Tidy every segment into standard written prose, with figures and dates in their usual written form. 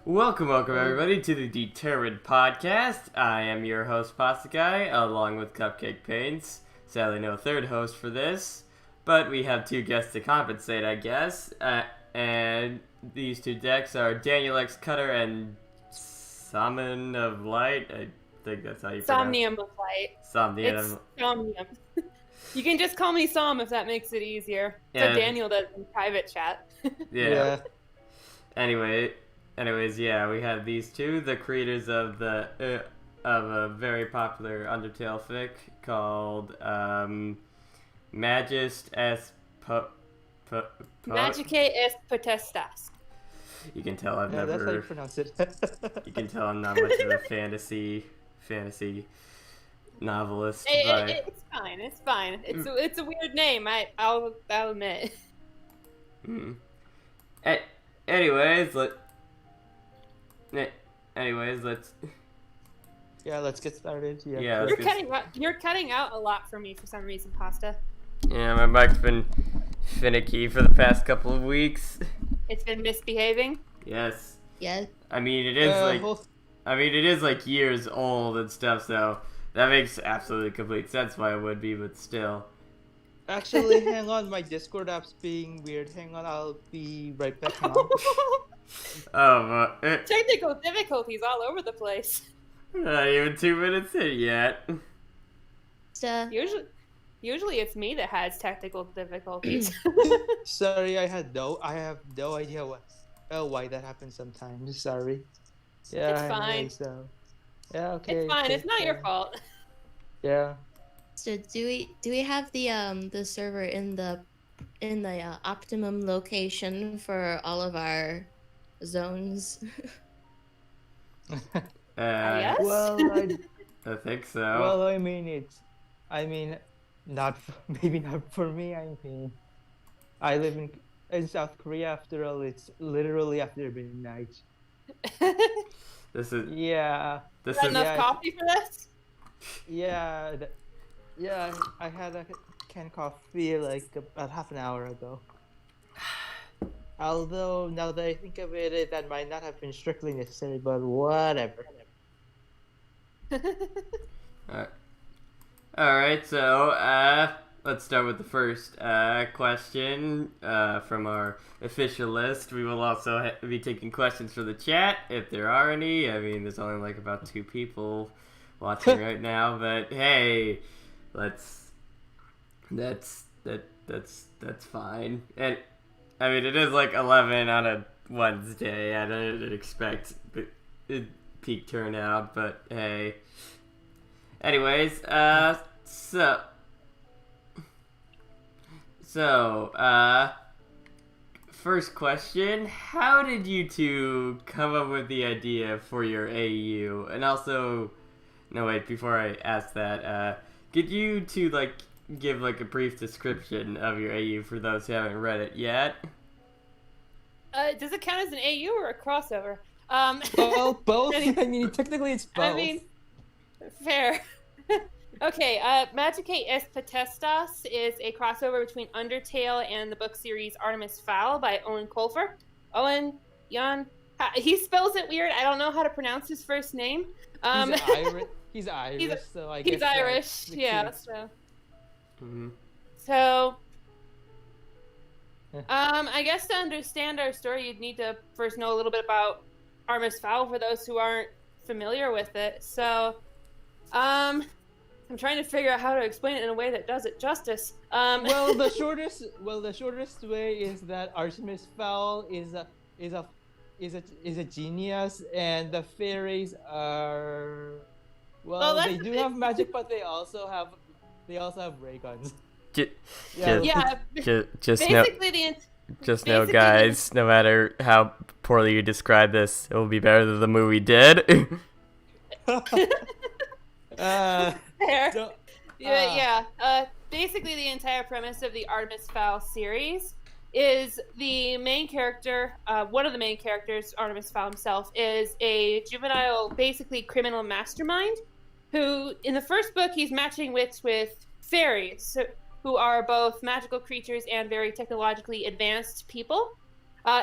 Welcome everybody to the Determined Podcast. I am your host Pasta Guy, along with Cupcake Paints. Sadly no third host for this, but we have two guests to compensate, I guess. And these two decks are DanielxCutter and SomniumOfLight. I think that's how you pronounce it. SomniumOfLight. It's Somnium. You can just call me Som if that makes it easier. Yeah. So Daniel does in private chat. Yeah. Anyways, yeah, we have these two, the creators of a very popular Undertale fic called Magist es Magicae es potestas. You can tell I've never. That's how you pronounce it. You can tell I'm not much of a fantasy novelist. It's fine. It's a weird name. I'll admit. Anyways, let's. Yeah, let's get started. Yeah, you're cutting out a lot for me for some reason, Pasta. Yeah, my mic's been finicky for the past couple of weeks. It's been misbehaving. Yes. Yes. I mean, it is like years old and stuff, so that makes absolutely complete sense why it would be, but still. Actually, hang on, my Discord app's being weird. Hang on, I'll be right back now. Technical difficulties all over the place. Not even 2 minutes in yet. Usually it's me that has technical difficulties. Sorry, I have no idea why that happens sometimes. Sorry. Yeah, it's fine. Anyway, so. Yeah, okay. It's fine. It's not your fault. Yeah. So do we have the server in the optimum location for all of our zones? Yes. Well, I think so. Well, maybe not for me. I mean, I live in South Korea. After all, it's literally after midnight. This is enough coffee for this? Yeah. I had a canned coffee like about half an hour ago. Although, now that I think of it, that might not have been strictly necessary, but whatever. Alright, so, let's start with the first question from our official list. We will also be taking questions for the chat, if there are any. I mean, there's only like about 2 people watching right now, but hey, that's fine. And I mean, it is like 11 on a Wednesday. I didn't expect peak turnout, but hey. Anyways, so first question, how did you two come up with the idea for your AU? And also, no wait, before I ask that, could you two give a brief description of your AU for those who haven't read it yet? Does it count as an AU or a crossover? Well, both. I mean, technically it's both. I mean, fair. Okay, Magicae es potestas is a crossover between Undertale and the book series Artemis Fowl by Owen Colfer. He spells it weird. I don't know how to pronounce his first name. He's Irish, so I guess he's Irish, yeah. So. Mm-hmm. So, I guess to understand our story, you'd need to first know a little bit about Artemis Fowl for those who aren't familiar with it. So, I'm trying to figure out how to explain it in a way that does it justice. Well, the shortest way is that Artemis Fowl is a genius, and the fairies are they do have magic, but they also have ray guns. Just know, guys, no matter how poorly you describe this, it will be better than the movie did. Fair. Basically, the entire premise of the Artemis Fowl series is the main character, one of the main characters, Artemis Fowl himself, is a juvenile, basically criminal mastermind, who, in the first book, he's matching wits with fairies, who are both magical creatures and very technologically advanced people.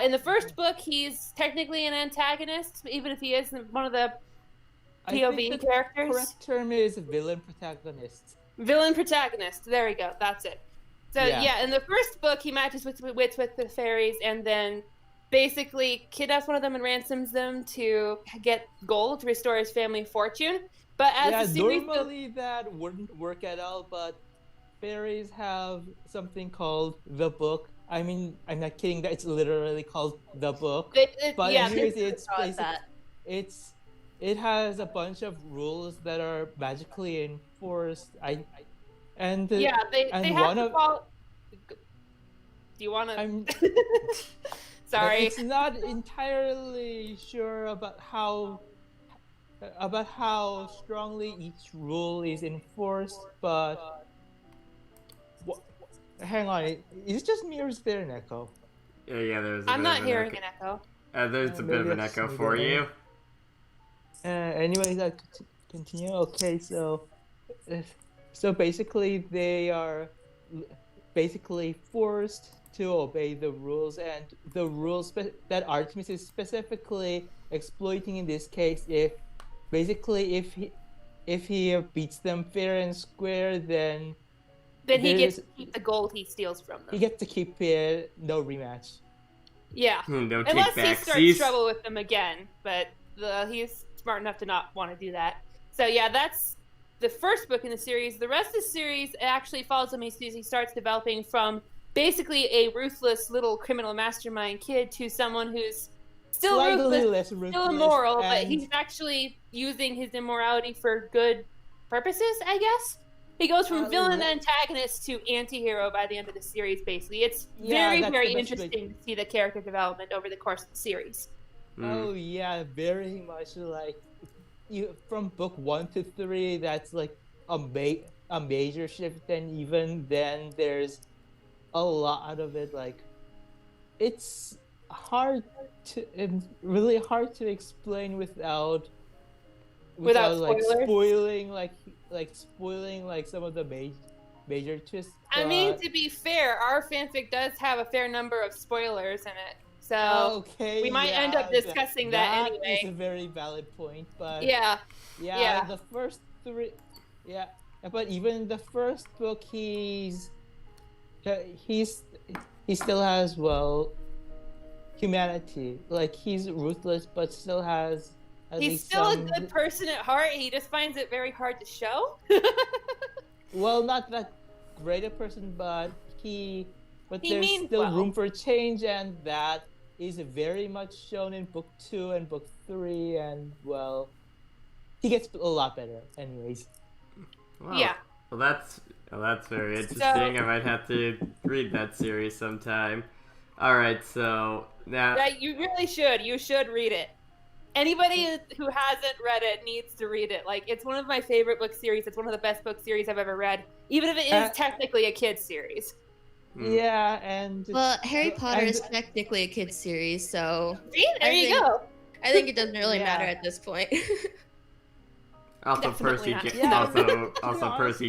In the first book, he's technically an antagonist, even if he isn't one of the I think POV the characters. correct term is villain protagonist. Villain protagonist. There we go. That's it. So yeah, in the first book, he matches with the fairies, and then basically kidnaps one of them and ransoms them to get gold to restore his family fortune. But as the series normally that wouldn't work at all, but fairies have something called the book. I mean, I'm not kidding. That it's literally called the book. But anyways, it has a bunch of rules that are magically enforced. They have to follow. Do you want to? Sorry. It's not entirely sure about how strongly each rule is enforced, but hang on, is it just me or is there an echo? Yeah, there's. I'm not hearing an echo. There's a bit of an echo for you. Anyways, I continue. Okay, so basically they are basically forced to obey the rules, and the rules that Artemis is specifically exploiting in this case, if he beats them fair and square, then he gets to keep the gold he steals from them. He gets to keep it, no rematch. Yeah, no unless he take-backsies. starts trouble with them again, but he's smart enough to not want to do that. So yeah, that's the first book in the series. The rest of the series actually follows him as he starts developing from basically a ruthless little criminal mastermind kid to someone who's still ruthless, still immoral, but he's actually using his immorality for good purposes, I guess. He goes from villain antagonist to anti-hero by the end of the series, basically. It's very interesting to see the character development over the course of the series. Oh yeah, very much like from book 1 to 3, that's like a major shift, and even then there's a lot of it. Like, it's really hard to explain without like spoiling some of the major twists. I mean, to be fair, our fanfic does have a fair number of spoilers in it, so we might end up discussing that anyway. That is a very valid point, but yeah, the first 3, but even the first book, he still has humanity. Like, he's ruthless, but still has. He's still a good person at heart. He just finds it very hard to show. Well, not that great a person, but there's still room for change, and that is very much shown in book 2 and book 3, and he gets a lot better. Anyways. Wow. Yeah. Well, that's very interesting. I might have to read that series sometime. All right, so now. Yeah, you really should. You should read it. Anybody who hasn't read it needs to read it. Like, it's one of my favorite book series. It's one of the best book series I've ever read, even if it is technically a kid's series. Yeah, and Harry Potter is technically a kid's series, so see, there you go. I think it doesn't really matter at this point. Also, Percy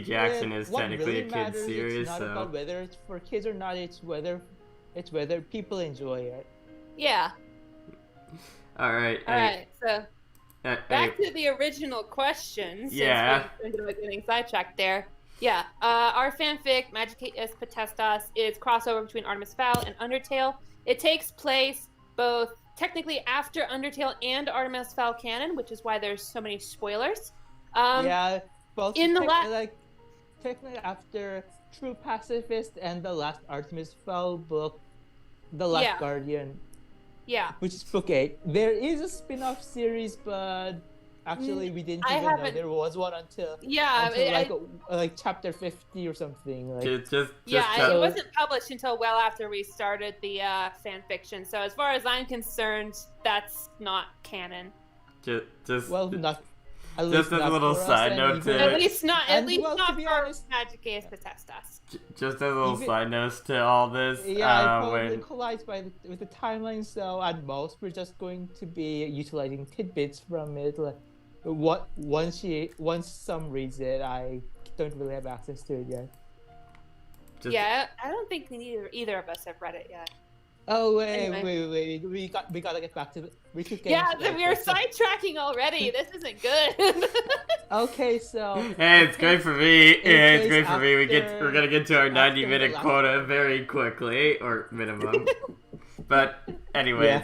Jackson is technically a kid's series. It's not about whether it's for kids or not. It's whether people enjoy it. Yeah. All right. So back to the original question. Since we're getting sidetracked there. Yeah. Our fanfic, Magicaeus Potestas, is crossover between Artemis Fowl and Undertale. It takes place both technically after Undertale and Artemis Fowl canon, which is why there's so many spoilers. Both technically after True Pacifist and the last Artemis Fowl book, The Last Guardian. Yeah. Which is book 8. There is a spin-off series, but actually we didn't even know there was one until chapter 50 or something. Like, it wasn't published until well after we started the fan fiction. So as far as I'm concerned, that's not canon. Just as a little side note to at least not for Magicaeus Potestas. Just a little side note to all this. It probably collides with the timeline, so at most we're just going to be utilizing tidbits from it. Like, once some reads it, I don't really have access to it yet. I don't think either of us have read it yet. Oh wait, Anyway. we gotta get back to we could get Yeah, into that we are question. sidetracking already. This isn't good. Okay, so Hey, it's great for me. Yeah, it's case great for me. after- We're gonna get to our after 90-minute the last- quota very quickly, or minimum. But anyways,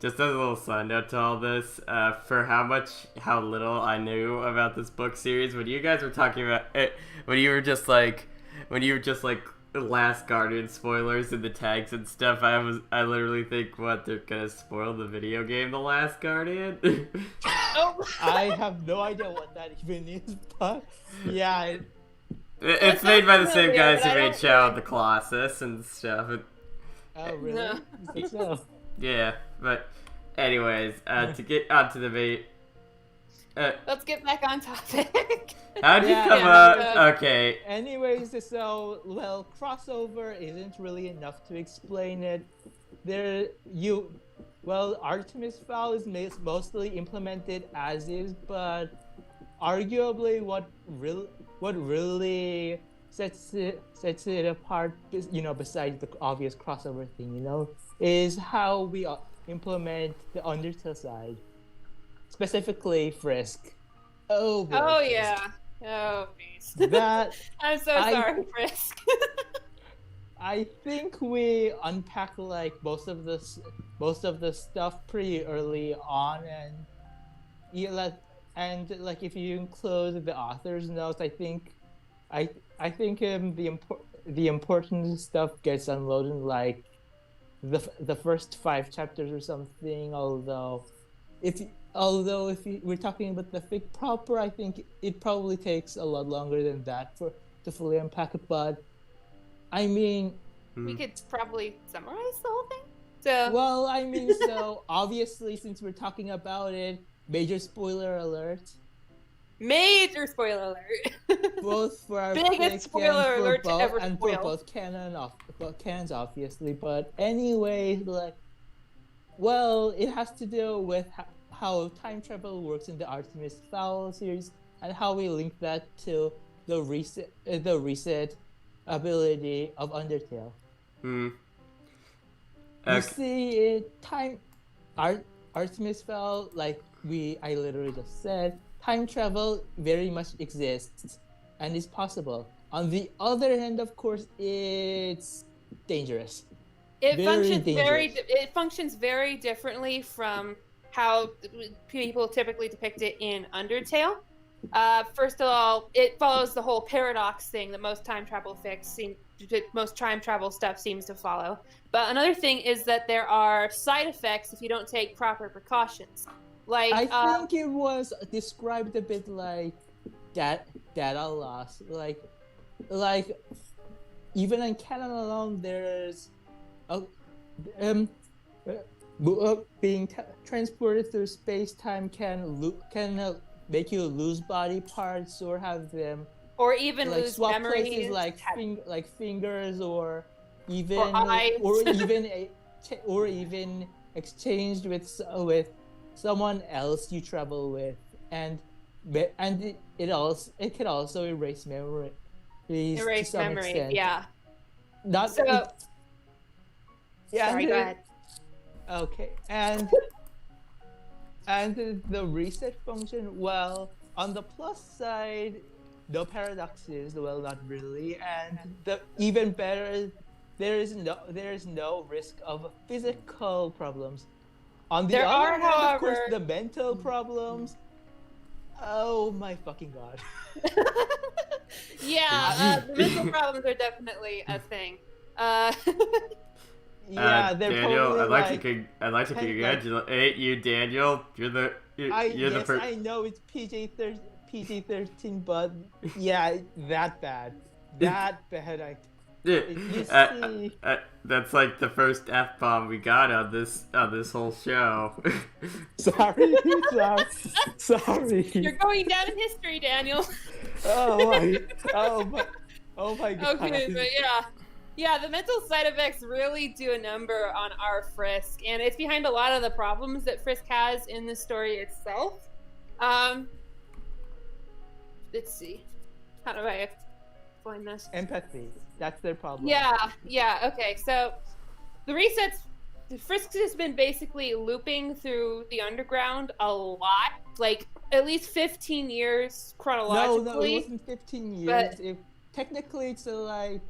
just as a little side note to all this, for how little I knew about this book series, when you guys were talking about it, when you were just like Last Guardian spoilers in the tags and stuff, I literally think, what, they're gonna spoil the video game The Last Guardian? Oh. I have no idea what that even is, but yeah. It's made by the same familiar, guys but who I made don't Shadow of really- the Colossus and stuff. Oh really? No. Is that so? Yeah, but anyways, to get onto the bait. Let's get back on topic. How'd you Yeah, come yeah, up? Okay. Anyways, so well, crossover isn't really enough to explain it. Artemis Fowl is mostly implemented as is, but arguably what really sets it apart, besides the obvious crossover thing, is how we implement the Undertale side, specifically Frisk. Oh boy, Oh Frisk. yeah. Oh beast. That I'm so sorry, Frisk. I think we unpack like most of the stuff pretty early on, and if you include the author's notes, I think the important stuff gets unloaded in like the first 5 chapters or something. Although if we're talking about the fic proper, I think it probably takes a lot longer than that to fully unpack it. But I mean, We could probably summarize the whole thing. So so obviously, since we're talking about it, major spoiler alert. major spoiler alert. Both for our Biggest fic spoiler and alert to ever and spoil. for both canons, obviously. But anyway, it has to do with how time travel works in the Artemis Fowl series, and how we link that to the reset ability of Undertale. You see, Artemis Fowl, I literally just said, time travel very much exists and is possible. On the other hand, of course, it's dangerous. It Very functions very differently from how people typically depict it in Undertale. First of all, it follows the whole paradox thing that most time travel stuff seems to follow. But another thing is that there are side effects if you don't take proper precautions. I think it was described a bit like data loss. Like even in canon alone, there's being transported through space-time can make you lose body parts or have them, or even lose swap memories, places like fingers, or even or eyes. or even exchanged with someone else you travel with, and it can also erase memory. Erase memory, extent. yeah. Not So, yeah. sorry, go ahead. Okay, and the reset function. Well, on the plus side, no paradoxes. Well, not really, and even better, there is no risk of physical problems. On the other hand, of course, however, the mental problems. Oh my fucking god! Yeah, the mental problems are definitely a thing. Yeah, they're Daniel, probably I'd like to congratulate you, Daniel. You're the first. I know it's PG-13, but yeah, that bad. You see, That's like the first F-bomb we got on this whole show. sorry. You're going down in history, Daniel. Oh my god. Okay, but yeah, the mental side effects really do a number on our Frisk, and it's behind a lot of the problems that Frisk has in the story itself. Let's see, how do I explain this? Empathy. That's their problem. Yeah. Okay. So the resets. Frisk has been basically looping through the underground a lot, like at least 15 years chronologically. No, it wasn't 15 years. Technically, it's like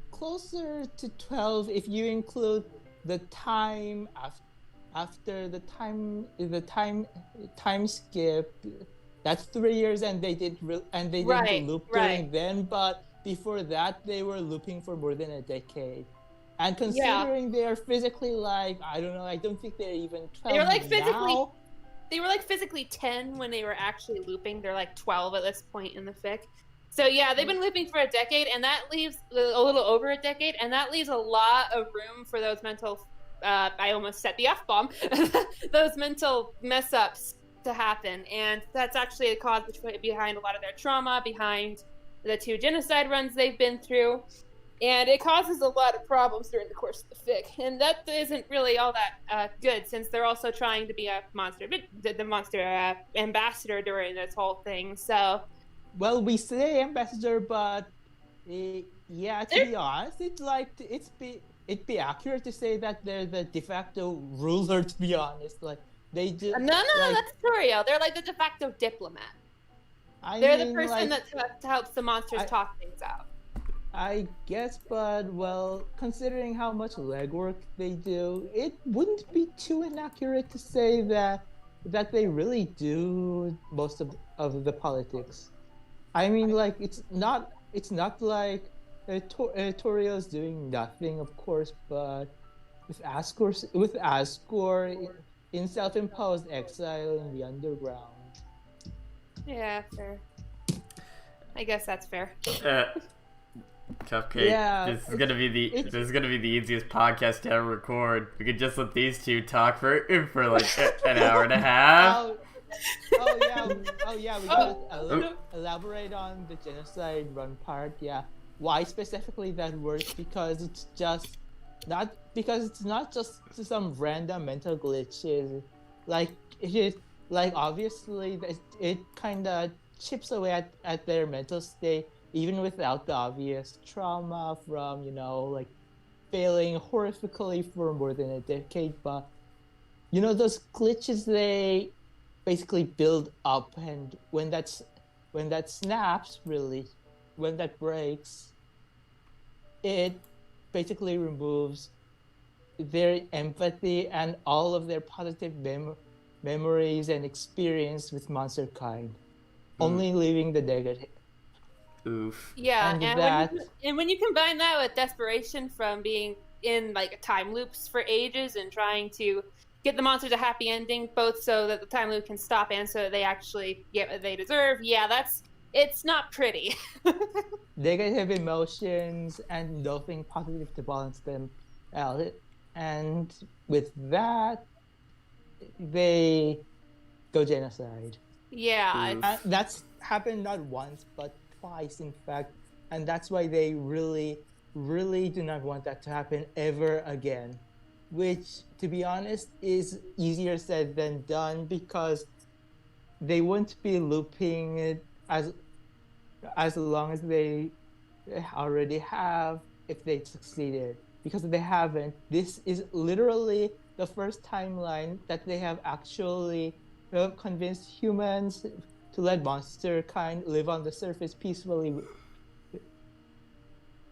closer to 12 if you include the time after the time skip. That's 3 years, and they didn't loop during then. But before that, they were looping for more than a decade. And considering they're physically like, I don't know, I don't think they're even 12 They were like physically, now. they were like physically 10 when they were actually looping. They're like 12 at this point in the fic. So yeah, they've been looping for a decade, and that leaves a little over a decade, and that leaves a lot of room for those mental, I almost said the F-bomb, those mental mess-ups to happen. And that's actually a cause behind a lot of their trauma, behind the 2 genocide runs they've been through. And it causes a lot of problems during the course of the fic, and that isn't really all that good, since they're also trying to be a monster, the monster ambassador during this whole thing. So, well, we say ambassador, but yeah, to be honest, it'd be accurate to say that they're the de facto ruler. To be honest, like they do. No, like, that's Toriel. They're like the de facto diplomat. They're the person that helps the monsters talk things out. I guess, but well, considering how much legwork they do, it wouldn't be too inaccurate to say that they really do most of the politics. I mean, like it's not like Toriel's doing nothing, of course, but with Asgore in self-imposed exile in the underground. Yeah, fair. I guess that's fair. Cupcake. Yeah, this is gonna be the easiest podcast to ever record. We could just let these two talk for like an hour and a half. Oh yeah. We gotta elaborate on the genocide run part. Yeah, why specifically that works? Because it's not just some random mental glitches. Like obviously it kind of chips away at their mental state. Even without the obvious trauma from, like failing horrifically for more than a decade, but those glitches, they basically build up, and when that snaps, really, when that breaks, it basically removes their empathy and all of their positive memories and experience with monster kind, only leaving the negative. Oof. Yeah, and when you combine that with desperation from being in like time loops for ages and trying to get the monsters a happy ending, both so that the time loop can stop and so that they actually get what they deserve, it's not pretty. Negative emotions and nothing positive to balance them out, and with that, they go genocide. Yeah, that's happened not once but twice, in fact, and that's why they really do not want that to happen ever again, which, to be honest, is easier said than done, because they won't be looping it as long as they already have if they succeeded, because if they haven't, this is literally the first timeline that they have actually convinced humans to let monster kind live on the surface peacefully.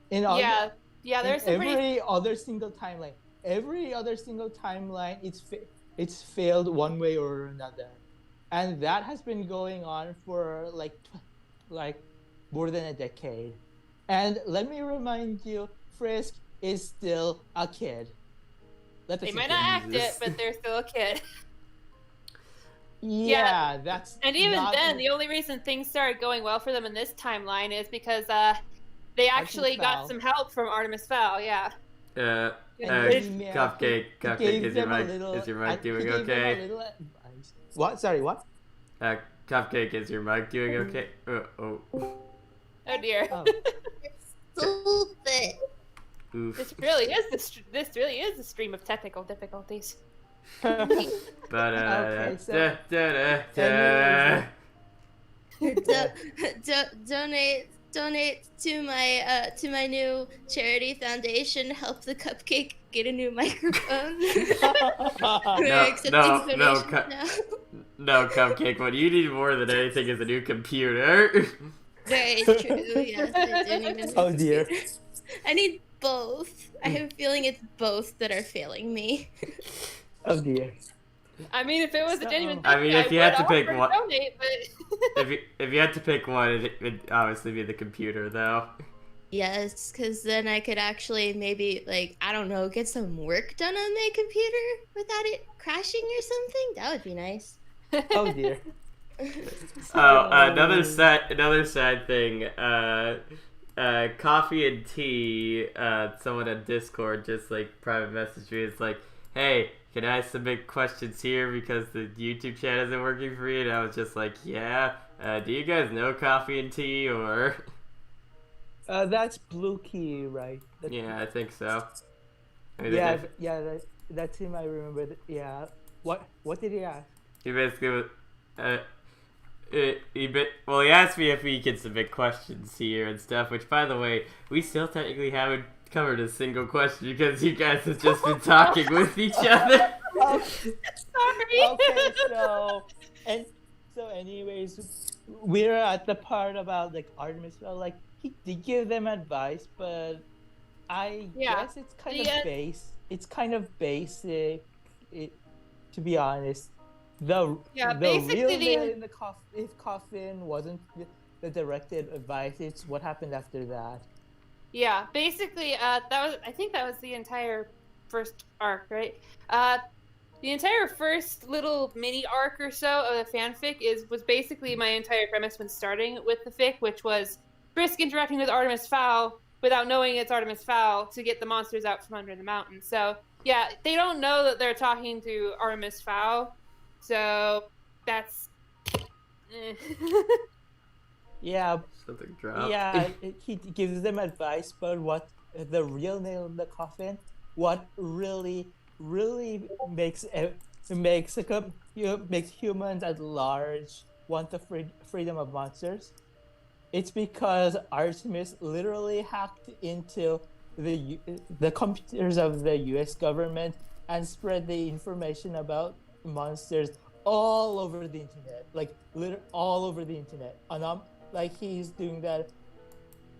There's every other single timeline, it's failed one way or another, and that has been going on for like more than a decade. And let me remind you, Frisk is still a kid. They might not act it, but they're still a kid. Yeah, that's. And even then, the only reason things started going well for them in this timeline is because they actually got some help from Artemis Fowl. Yeah. Cupcake, is your mic doing okay? What? Sorry, what? Cupcake, is your mic doing okay? Oh dear. Oh. Stupid. Oof. This really is the stream of technical difficulties. Okay, so donate to my new charity foundation. Help the Cupcake get a new microphone. No, We're accepting donations now. No, Cupcake. What you need more than anything is a new computer. Very true. Yes, I do need a new Oh dear. computer. I need both. I have a feeling it's both that are failing me. Oh dear. I mean, if it was a genuine thing, I mean, if you had to would pick offer one- donate, but if you had to pick one, it'd obviously be the computer, though. Yes, because then I could actually maybe, like, I don't know, get some work done on my computer without it crashing or something. That would be nice. Oh dear. Oh, another sad thing. Coffee and tea. Someone on Discord just like private messaged me. It's like, hey, can I submit questions here because the YouTube chat isn't working for you? And I was just like, yeah. Do you guys know Coffee and Tea or? That's Blue Key, right? Yeah, I think so. I mean, that's him. I remember. Yeah. What did he ask? he basically was. He asked me if we could submit questions here and stuff, which, by the way, we still technically haven't covered a single question because you guys have just been talking with each other. sorry. Okay, anyways, we're at the part about like Artemis Fowl. Like he did give them advice, but I guess it's kind of base. It's kind of basic. To be honest. The basically real nail in the coffin wasn't the directed advice. It's what happened after that. Yeah, basically, I think that was the entire first arc, right? The entire first little mini arc or so of the fanfic was basically my entire premise when starting with the fic, which was Brisk interacting with Artemis Fowl without knowing it's Artemis Fowl to get the monsters out from under the mountain. So yeah, they don't know that they're talking to Artemis Fowl. So that's yeah. Something dropped. Yeah, he gives them advice, but what the real nail in the coffin, what really makes humans at large want the freedom of monsters, it's because Artemis literally hacked into the computers of the U.S. government and spread the information about monsters all over the internet, like literally all over the internet. Like he's doing that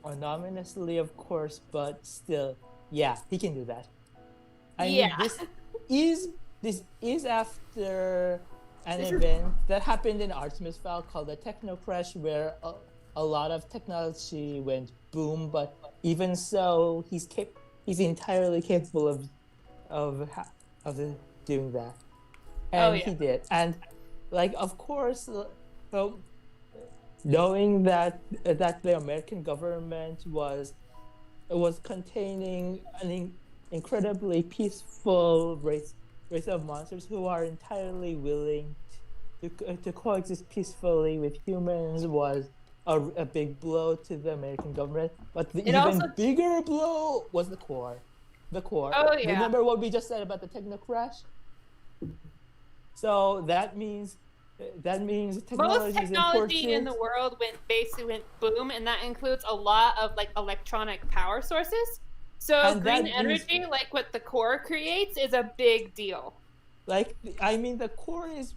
anonymously, of course, but still, yeah, he can do that. I mean, this is after an event that happened in Artemis Fowl called the Techno Crash, where a lot of technology went boom. But even so, he's entirely capable of doing that. And he did. And like, of course, so knowing that the American government was containing an incredibly peaceful race of monsters who are entirely willing to coexist peacefully with humans was a big blow to the American government. But the bigger blow was the core. Oh, yeah. Remember what we just said about the techno crash? So that means technology most technology is in the world went boom, and that includes a lot of like electronic power sources. So green energy, like what the core creates, is a big deal. Like, I mean, the core is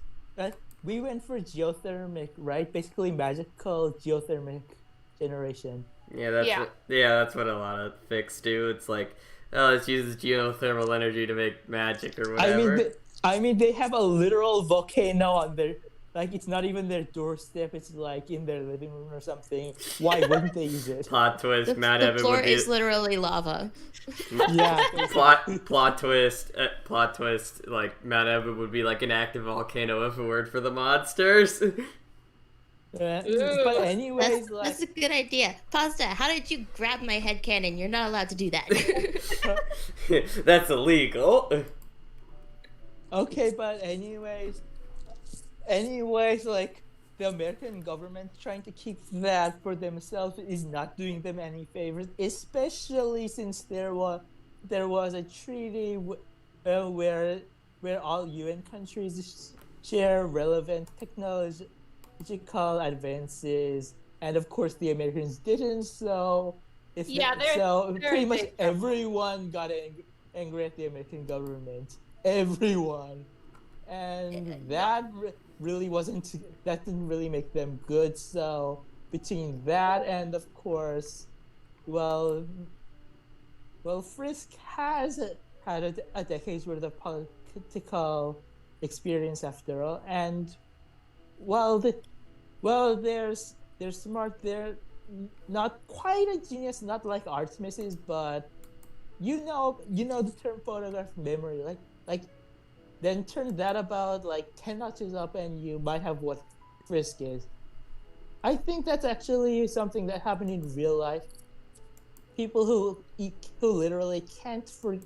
we went for geothermic, right? Basically, magical geothermic generation. Yeah, that's what a lot of fics do. It's like, oh, let's use geothermal energy to make magic or whatever. I mean, they have a literal volcano on their, like, it's not even their doorstep. It's like in their living room or something. Why wouldn't they use it? Plot twist, Matt The Evan floor would be... is literally lava. Yeah. plot twist. Like, Matt Evan would be like an active volcano if it weren't for the monsters. Yeah. But anyways, that's a good idea. Pasta, how did you grab my headcanon? You're not allowed to do that. That's illegal. Okay, but anyways, like, the American government trying to keep that for themselves is not doing them any favors, especially since there was a treaty where all UN countries share relevant technological advances, and of course the Americans didn't. So pretty much everyone got angry at the American government. Everyone. And that really wasn't, that didn't really make them good. So between that and, of course, well, Frisk has had a decade's worth of political experience after all, and they're smart. They're not quite a genius, not like Artemis is, but you know the term photograph memory. Like then turn that about like 10 notches up, and you might have what Frisk is. I think that's actually something that happened in real life. People who literally can't forget,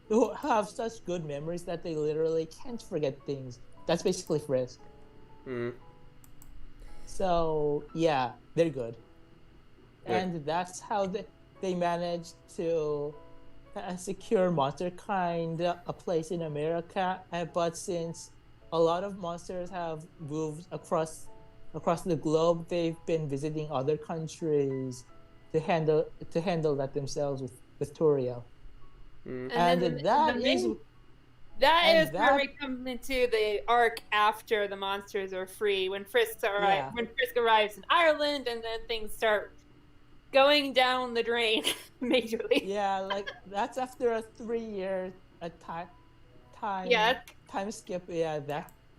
who have such good memories that they literally can't forget things. That's basically Frisk. So yeah, they're good, and that's how they managed to secure MonsterKind a place in America. But since a lot of monsters have moved across the globe, they've been visiting other countries to handle that themselves with Toriel. That is where we come into the arc after the monsters are free, when Frisk arrives in Ireland, and then things start going down the drain majorly. Yeah, like that's after a 3-year time skip. Yeah,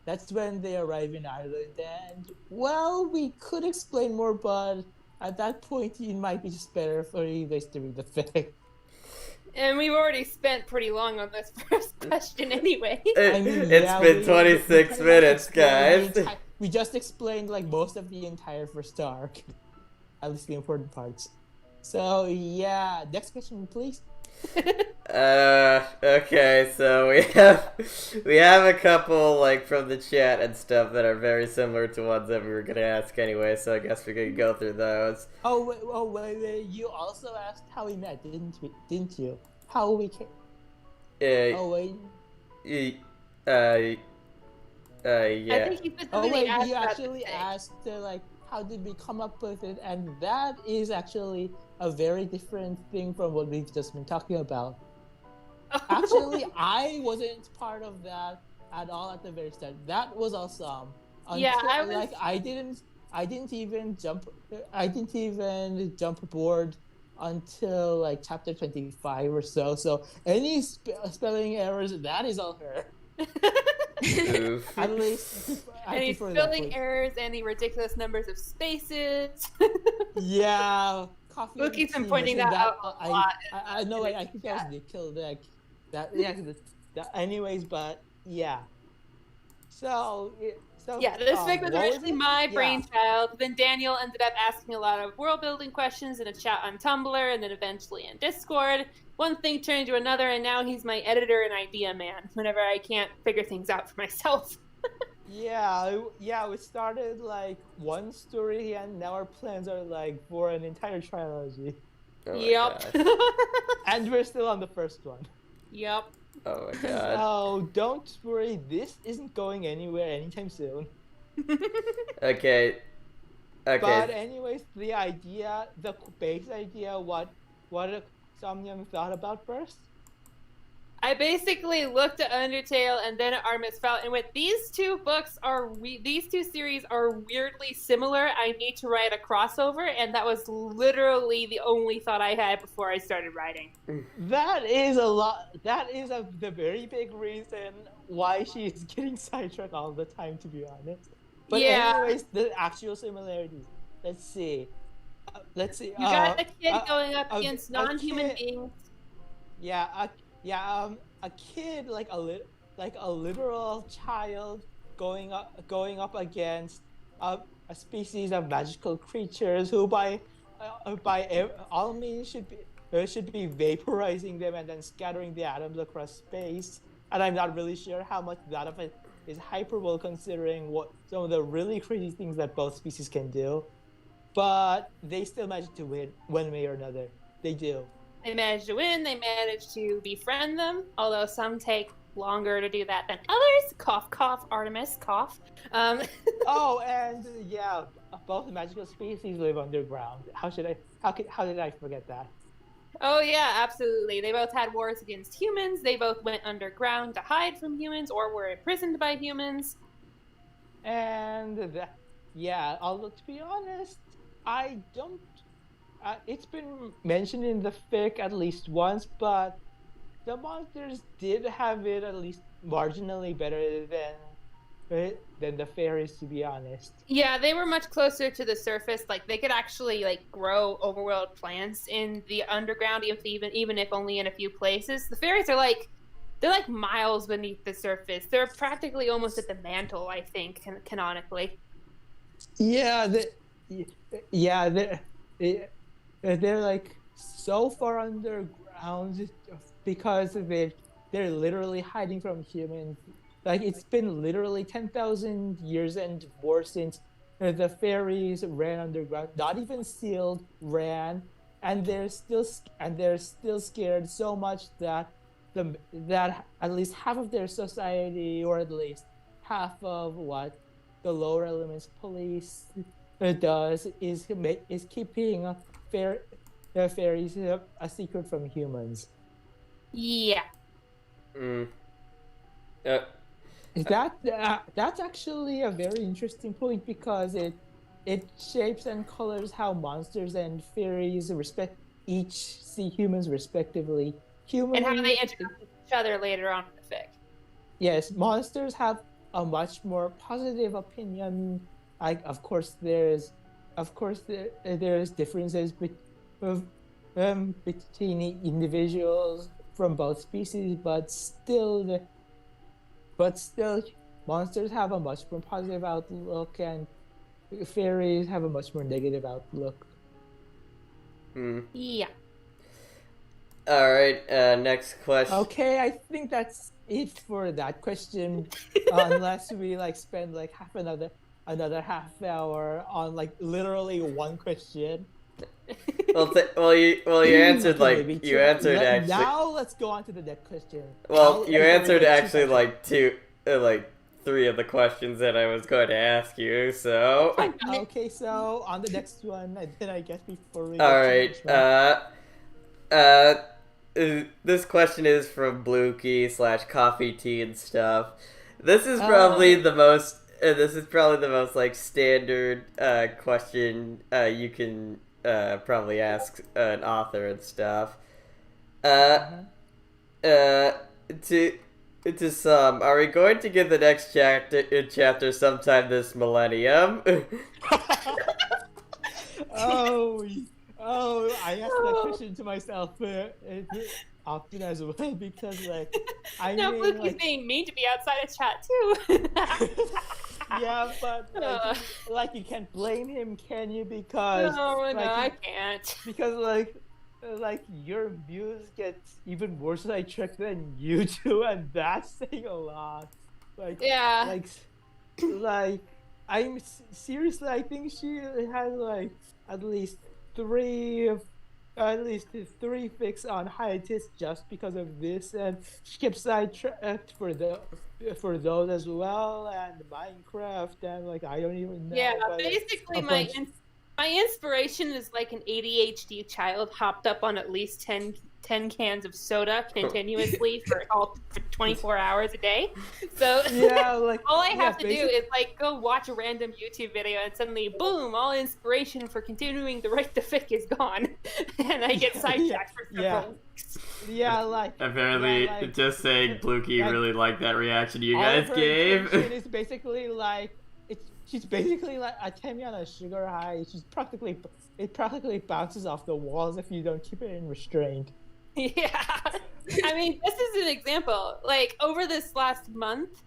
that's when they arrive in Ireland, and well, we could explain more, but at that point, it might be just better for you guys to read the fic. And we've already spent pretty long on this first question anyway. It's been 26 minutes, guys. We just explained like most of the entire first arc. At least the important parts. So yeah, next question please. Okay, so we have a couple like from the chat and stuff that are very similar to ones that we were gonna ask anyway, so I guess we could go through those. Wait, you also asked how we met, didn't you? How we came? Yeah. I think you you actually asked like how did we come up with it, and that is actually a very different thing from what we've just been talking about. Actually, I wasn't part of that at all at the very start. That was awesome. I didn't even jump aboard until like chapter 25 or so. So any spelling errors, that is all her. At least any spelling errors, any ridiculous numbers of spaces. Yeah. We'll keep on pointing that out a lot. I know. I think that was killed that. Yeah. Anyways, but yeah. So this fic was originally my brainchild. Then Daniel ended up asking a lot of world building questions in a chat on Tumblr, and then eventually in Discord. One thing turned to another, and now he's my editor and idea man whenever I can't figure things out for myself. Yeah, we started like one story, and now our plans are like for an entire trilogy. Oh yep. And we're still on the first one. Yep. Oh my god. So don't worry, this isn't going anywhere anytime soon. Okay. But anyways, the base idea, what Somnium thought about first? I basically looked at Undertale and then at Artemis Fowl, and with these two books these two series are weirdly similar. I need to write a crossover, and that was literally the only thought I had before I started writing. That is a lot. That is the very big reason why she's getting sidetracked all the time, to be honest. But anyways, the actual similarities. Let's see. You got a kid going up against non-human beings. A kid like a literal child going up against a species of magical creatures who by all means should be vaporizing them and then scattering the atoms across space. And I'm not really sure how much that of it is hyperbole, considering what some of the really crazy things that both species can do. But they still manage to win one way or another. They do. They manage to win. They manage to befriend them, although some take longer to do that than others. Cough, cough, Artemis, cough. Oh, and yeah, both magical species live underground. How did I forget that? Oh yeah, absolutely. They both had wars against humans. They both went underground to hide from humans or were imprisoned by humans. And yeah, although to be honest, I don't. It's been mentioned in the fic at least once, but the monsters did have it at least marginally better than the fairies, to be honest. Yeah, they were much closer to the surface. Like they could actually like grow overworld plants in the underground, even if only in a few places. The fairies are they're like miles beneath the surface. They're practically almost at the mantle, I think, canonically. Yeah, they're like so far underground because they're literally hiding from humans. Like it's been literally 10,000 years and more since the fairies ran underground. Not even sealed ran, and they're still scared so much that that at least half of their society, or at least half of what the lower elements police does is keeping fairies a secret from humans. Yeah. That's actually a very interesting point because it shapes and colors how monsters and fairies see humans respectively. And how they interact with each other later on in the fic. Yes, monsters have a much more positive opinion. Like, of course, there's differences between individuals from both species, but still, monsters have a much more positive outlook, and fairies have a much more negative outlook. Yeah. All right. Next question. Okay, I think that's it for that question. Unless we spend another half hour on literally one question. You answered you answered actually. Now let's go on to the next question. Well, you answered actually three of the questions that I was going to ask you. So. Okay, so on the next one, and then I guess before we. All right. This question is from Bluekey /Coffee Tea and stuff. This is probably the most. This is probably the most standard question you can probably ask an author and stuff. To some, are we going to get the next chapter sometime this millennium? I asked that question to myself often as well because Bluekey's being mean to me outside of chat too. Yeah, but you can't blame him, can you? Because no, I can't. Because your views get even more sidetracked than you do, and that's saying a lot. I'm seriously. I think she has at least three fics on hiatus just because of this, and she kept sidetracked for those as well, and Minecraft, and I don't even know. Yeah, basically my inspiration is like an ADHD child hopped up on at least 10 cans of soda continuously for 24 hours a day. So yeah, all I have to do is go watch a random YouTube video and suddenly boom, all inspiration for continuing to write the fic is gone. And I get sidetracked for several weeks. Yeah, apparently just saying Bluekey really liked that reaction you guys gave. It's basically she's basically like a Temi on a sugar high. It practically bounces off the walls if you don't keep it in restraint. Yeah, I mean, this is an example. Over this last month,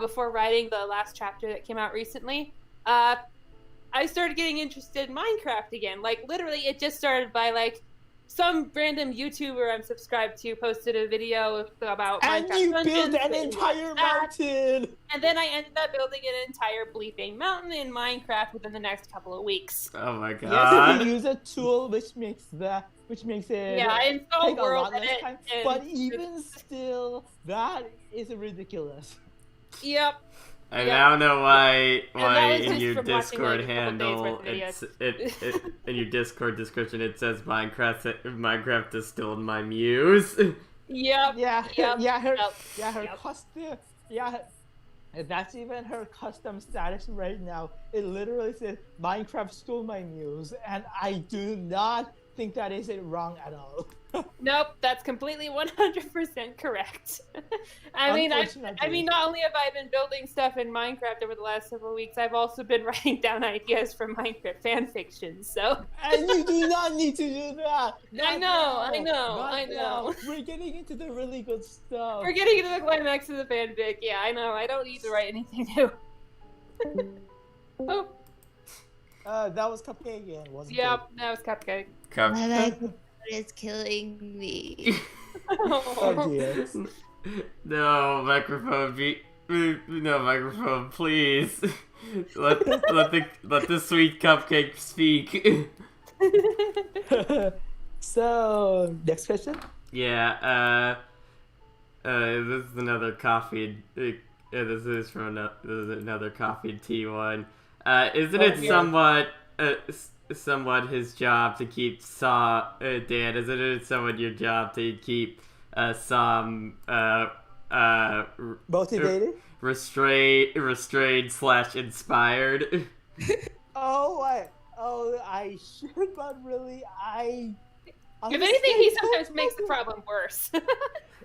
before writing the last chapter that came out recently, I started getting interested in Minecraft again. Literally, it just started by some random YouTuber I'm subscribed to posted a video about and Minecraft you dungeons, built an entire mountain. And then I ended up building an entire bleeping mountain in Minecraft within the next couple of weeks. Oh my god! Yes, you use a tool which makes it I installed take a lot less time. And but even still, that is ridiculous. Yep. I Yep. now know why that was in just your from watching, Discord like, a couple days worth handle of it in your Discord description it says Minecraft distilled my muse. Yep. Yeah, Yep. her Yep. custom, that's even her custom status right now. It literally says Minecraft stole my muse, and I do not think that is it wrong at all. Nope, that's completely 100% correct. I mean, Unfortunately. not only have I been building stuff in Minecraft over the last several weeks, I've also been writing down ideas for Minecraft fan fiction. So And you do not need to do that. I know. We're getting into the really good stuff. We're getting into the climax of the fanfic. Yeah, I know. I don't need to write anything new. Oh, That was Cupcake again, wasn't yep, that was Cupcake. My microphone is killing me. Oh dear. No microphone, no microphone, please. let the sweet cupcake speak. So, next question? Yeah. This is another coffee. This is another coffee and tea one. Isn't it somewhat his job to keep Dan? Isn't it somewhat your job to keep Motivated? restrained / inspired? I should, but really, If anything, he sometimes makes the problem worse.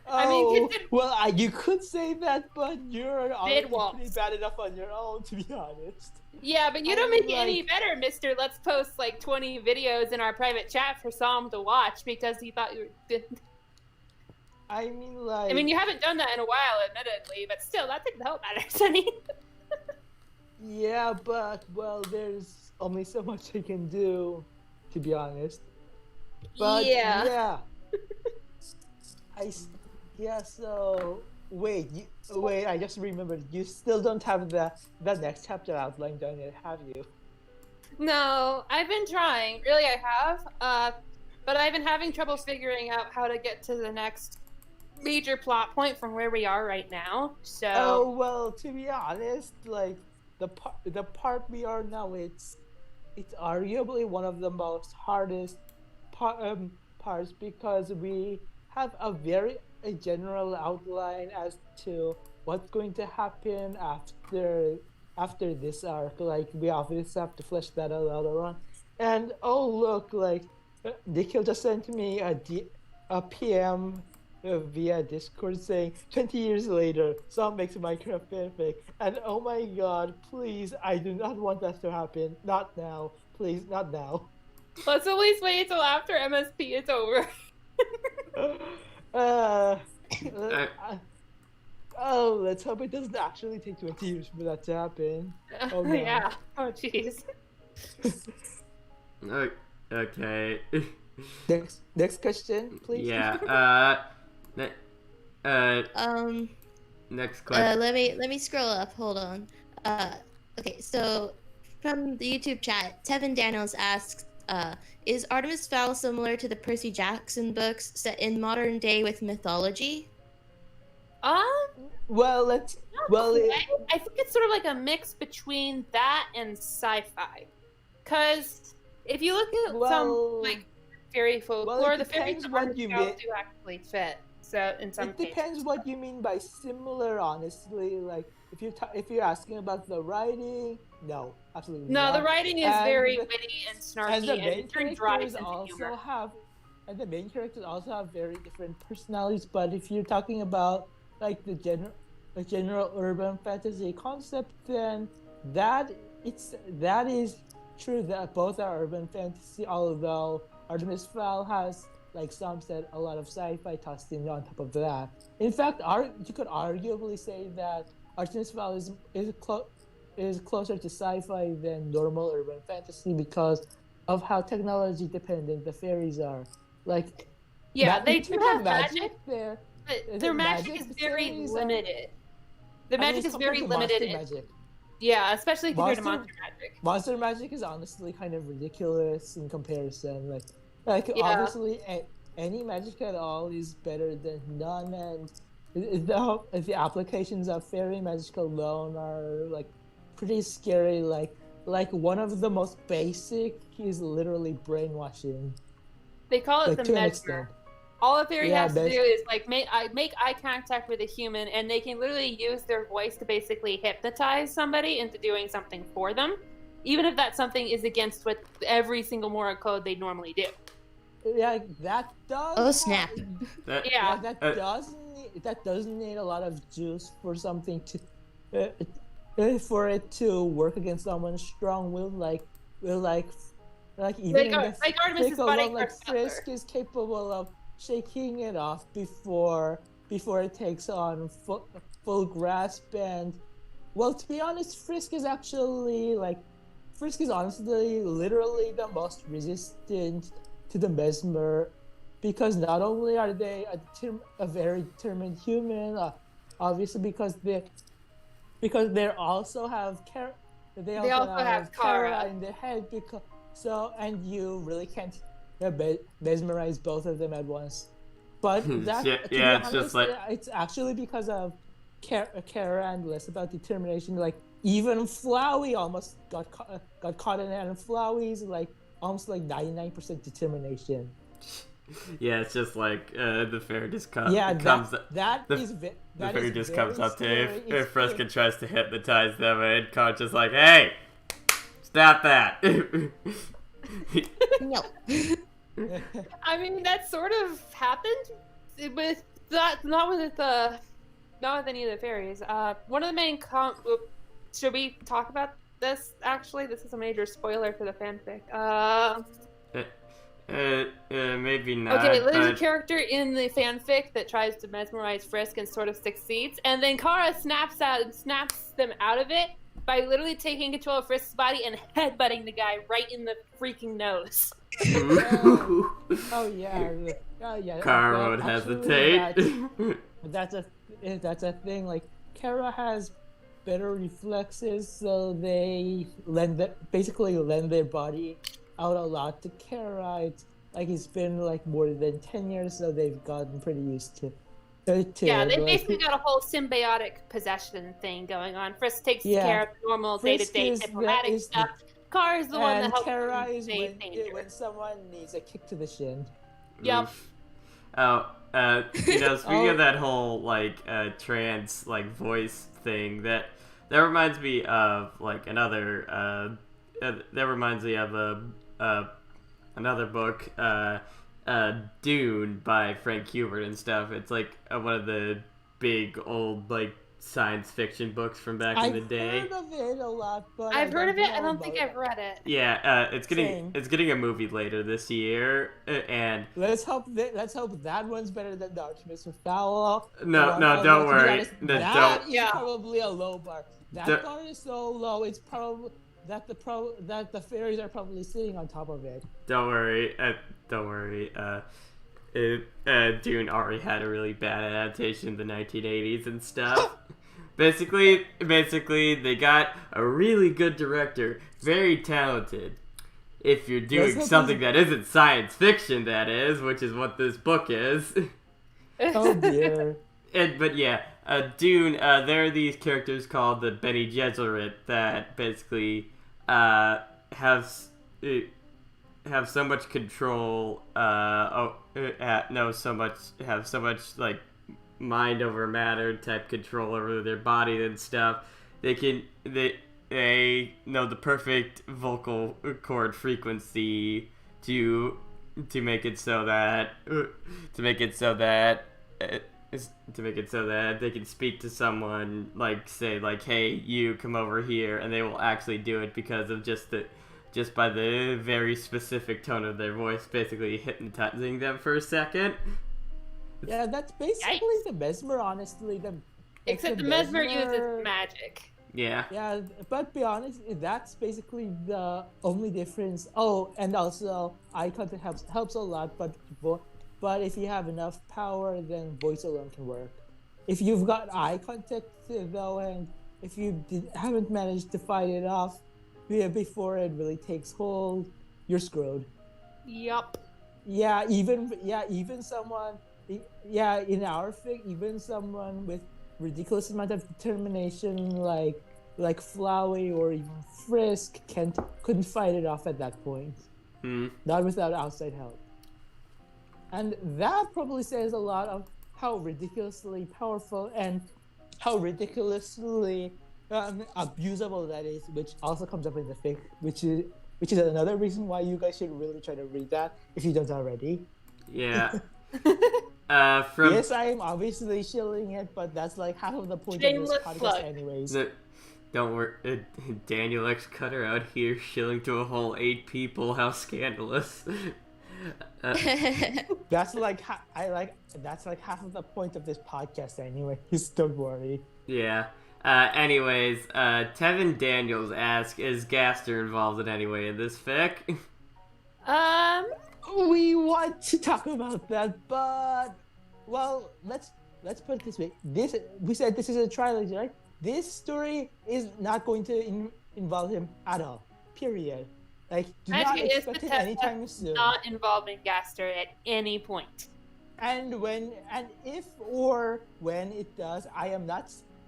I mean, well, you could say that, but you're already walls. pretty bad enough on your own, to be honest. Yeah, but you don't make it any better, Mister. Let's post like 20 videos in our private chat for Som to watch because he thought you were. I mean, you haven't done that in a while, admittedly, but still, that didn't help matters any. Yeah, but well, there's only so much I can do, to be honest. But yeah. So wait, I just remembered. You still don't have the next chapter outlined on it, have you? No, I've been trying. Really, I have. But I've been having trouble figuring out how to get to the next major plot point from where we are right now. So. Oh well, to be honest, like the part we are now, it's arguably one of the most hardest parts because we have a general outline as to what's going to happen after this arc. Like we obviously have to flesh that out later on. And oh look, like Nikhil just sent me a PM via Discord saying 20 years later, Som makes a Minecraft fanfic, and oh my god, please, I do not want that to happen. Not now, please, not now. Let's at least wait until after MSP is over. Let's hope it doesn't actually take 20 years for that to happen. Oh no. Yeah. Oh jeez. Okay. Next question, please. Yeah. Next question. Let me scroll up. Hold on. Okay, so from the YouTube chat, Tevin Daniels asks, is Artemis Fowl similar to the Percy Jackson books set in modern day with mythology? Well, I think it's sort of like a mix between that and sci-fi. Because if you look at some like fairy folklore, the fairies of Artemis Fowl do actually fit. So in some cases, depends what you mean by similar. Honestly, like if you're asking about the writing, no, absolutely not. No, the writing is very witty and snarky, and the main it drives characters into humor. The main characters also have very different personalities. But if you're talking about like the general urban fantasy concept, then that is true that both are urban fantasy. Although Artemis Fowl has, like Som said, a lot of sci-fi tossed in on top of that. In fact, you could arguably say that Artemis Fowl is closer to sci-fi than normal urban fantasy because of how technology dependent the fairies are. Like, yeah, they do have magic there. But their magic is very limited. The magic is very limited. Magic. Yeah, especially compared to monster magic. Monster magic is honestly kind of ridiculous in comparison. Like obviously any magic at all is better than none, the applications of fairy magic alone are like pretty scary. Like one of the most basic is literally brainwashing. They call it Like the to an mesmer. extent. All a fairy Yeah, has to do is like make eye contact with a human, and they can literally use their voice to basically hypnotize somebody into doing something for them, even if that something is against what every single moral code they normally do. Yeah, that does. Oh snap! Yeah. That doesn't need a lot of juice for something to for it to work against someone's strong will. Like even Like Artemis's pickle, body like Frisk is capable of shaking it off before it takes on full grasp. And well, to be honest, Frisk is honestly literally the most resistant to the mesmer, because not only are they a very determined human, obviously because they also have they also have Kara in their head, and you really can't mesmerize both of them at once. But that it's just like it's actually because of Kara and less about determination. Like even Flowey almost got caught in it, and Flowey's like almost like 99% determination. Yeah, it's just like the fairy just comes. Yeah, the fairy just comes up to if Frisk tries to hypnotize them, and Kara's just like, "Hey, stop that!" No. I mean, that sort of happened with that. Not with any of the fairies. One of the main should we talk about this? Actually, this is a major spoiler for the fanfic. Maybe not. Okay, there's a character in the fanfic that tries to mesmerize Frisk and sort of succeeds, and then Kara snaps them out of it by literally taking control of Frisk's body and headbutting the guy right in the freaking nose. Oh yeah. Kara would hesitate. That's a thing. Like Kara has better reflexes, so they basically lend their body out a lot to Kara. It's been like more than 10 years, so they've gotten pretty used to yeah, they basically got a whole symbiotic possession thing going on. Frisk takes care of normal day-to-day diplomatic stuff. Kara's the one that helps Kara is when someone needs a kick to the shin. Yep. Speaking of that whole trans voice thing, that reminds me of another another book, Dune by Frank Hubert and stuff. It's like one of the big old science fiction books from back in the day. I've heard of it a lot, but I've heard of it. I don't think I've read it. Yeah, it's getting a movie later this year, and let's hope that one's better than the Artemis Fowl. No, don't worry. That is probably a low bar. That bar is so low. It's probably that the fairies are probably sitting on top of it. Don't worry. Dune already had a really bad adaptation in the 1980s and stuff. Basically, they got a really good director, very talented. If you're doing something that isn't science fiction, that is, which is what this book is. Oh dear. Dune. There are these characters called the Bene Gesserit that basically have so much control. Have so much mind over matter type control over their body and stuff. They know the perfect vocal cord frequency to make it so that they can speak to someone, say hey, you come over here, and they will actually do it because of just by the very specific tone of their voice, basically hypnotizing them for a second. Yeah, that's basically the mesmer, honestly. Except the mesmer uses magic. Yeah. Yeah, but be honest, that's basically the only difference. Oh, and also eye contact helps a lot, but if you have enough power, then voice alone can work. If you've got eye contact though, and if you haven't managed to fight it off before it really takes hold, you're screwed. Yup. Yeah, even someone yeah, in our fic, even someone with ridiculous amount of determination, like Flowey or even Frisk, couldn't fight it off at that point. Not without outside help. And that probably says a lot of how ridiculously powerful and how ridiculously abusable that is, which also comes up in the fic, which is another reason why you guys should really try to read that if you don't already. Yeah. Yes, I am obviously shilling it, but that's like half of the point of this podcast anyways. Don't worry, danielxcutter out here shilling to a whole 8 people, how scandalous. That's like that's like half of the point of this podcast anyways, don't worry. Yeah. Anyways, Tevin Daniels asks, is Gaster involved in any way in this fic? We want to talk about that, but well, let's put it this way. We said this is a trilogy, right? This story is not going to involve him at all. Period. Like, do not expect him anytime soon. Not involving Gaster at any point. And if or when it does,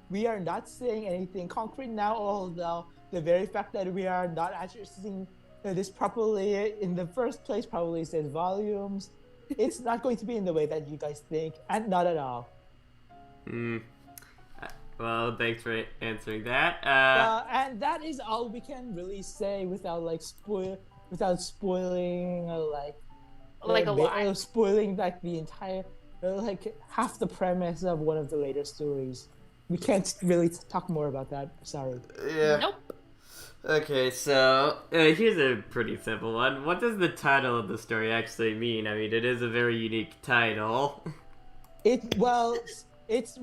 we are not saying anything concrete now, although the very fact that we are not addressing this properly in the first place probably says volumes. It's not going to be in the way that you guys think, and not at all. Well, thanks for answering that. And that is all we can really say without spoiling spoiling like the entire like half the premise of one of the later stories. We can't really talk more about that. Sorry. Yeah. Nope. Okay, so here's a pretty simple one. What does the title of the story actually mean? I mean, it is a very unique title. It's technically it's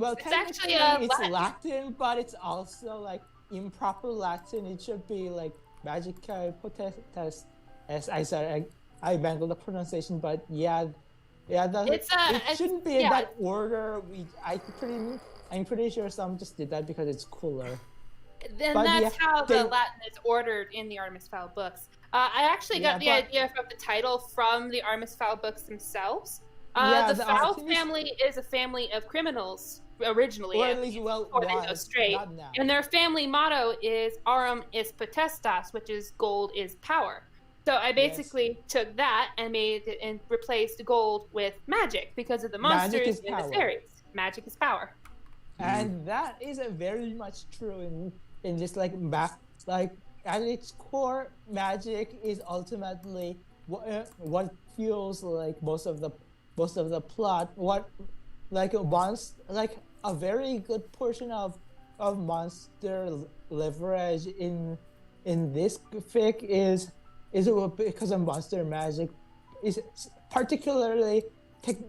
Latin, but it's also like improper Latin. It should be like Magica Potestas. I mangled the pronunciation, but it shouldn't be in that order. I'm pretty sure some just did that because it's cooler. Then that's how the Latin is ordered in the Artemis Fowl books. I actually got the idea of the title from the Artemis Fowl books themselves. The Fowl family is a family of criminals originally, or at least before they go straight. And their family motto is "Aurum is potestas," which is gold is power. So I basically took that and made it and replaced gold with magic because of the monsters and the fairies. Magic is power. And that is very much true in just like at its core, magic is ultimately what fuels like most of the plot. What like a very good portion of monster leverage in this fic is because of monster magic, is particularly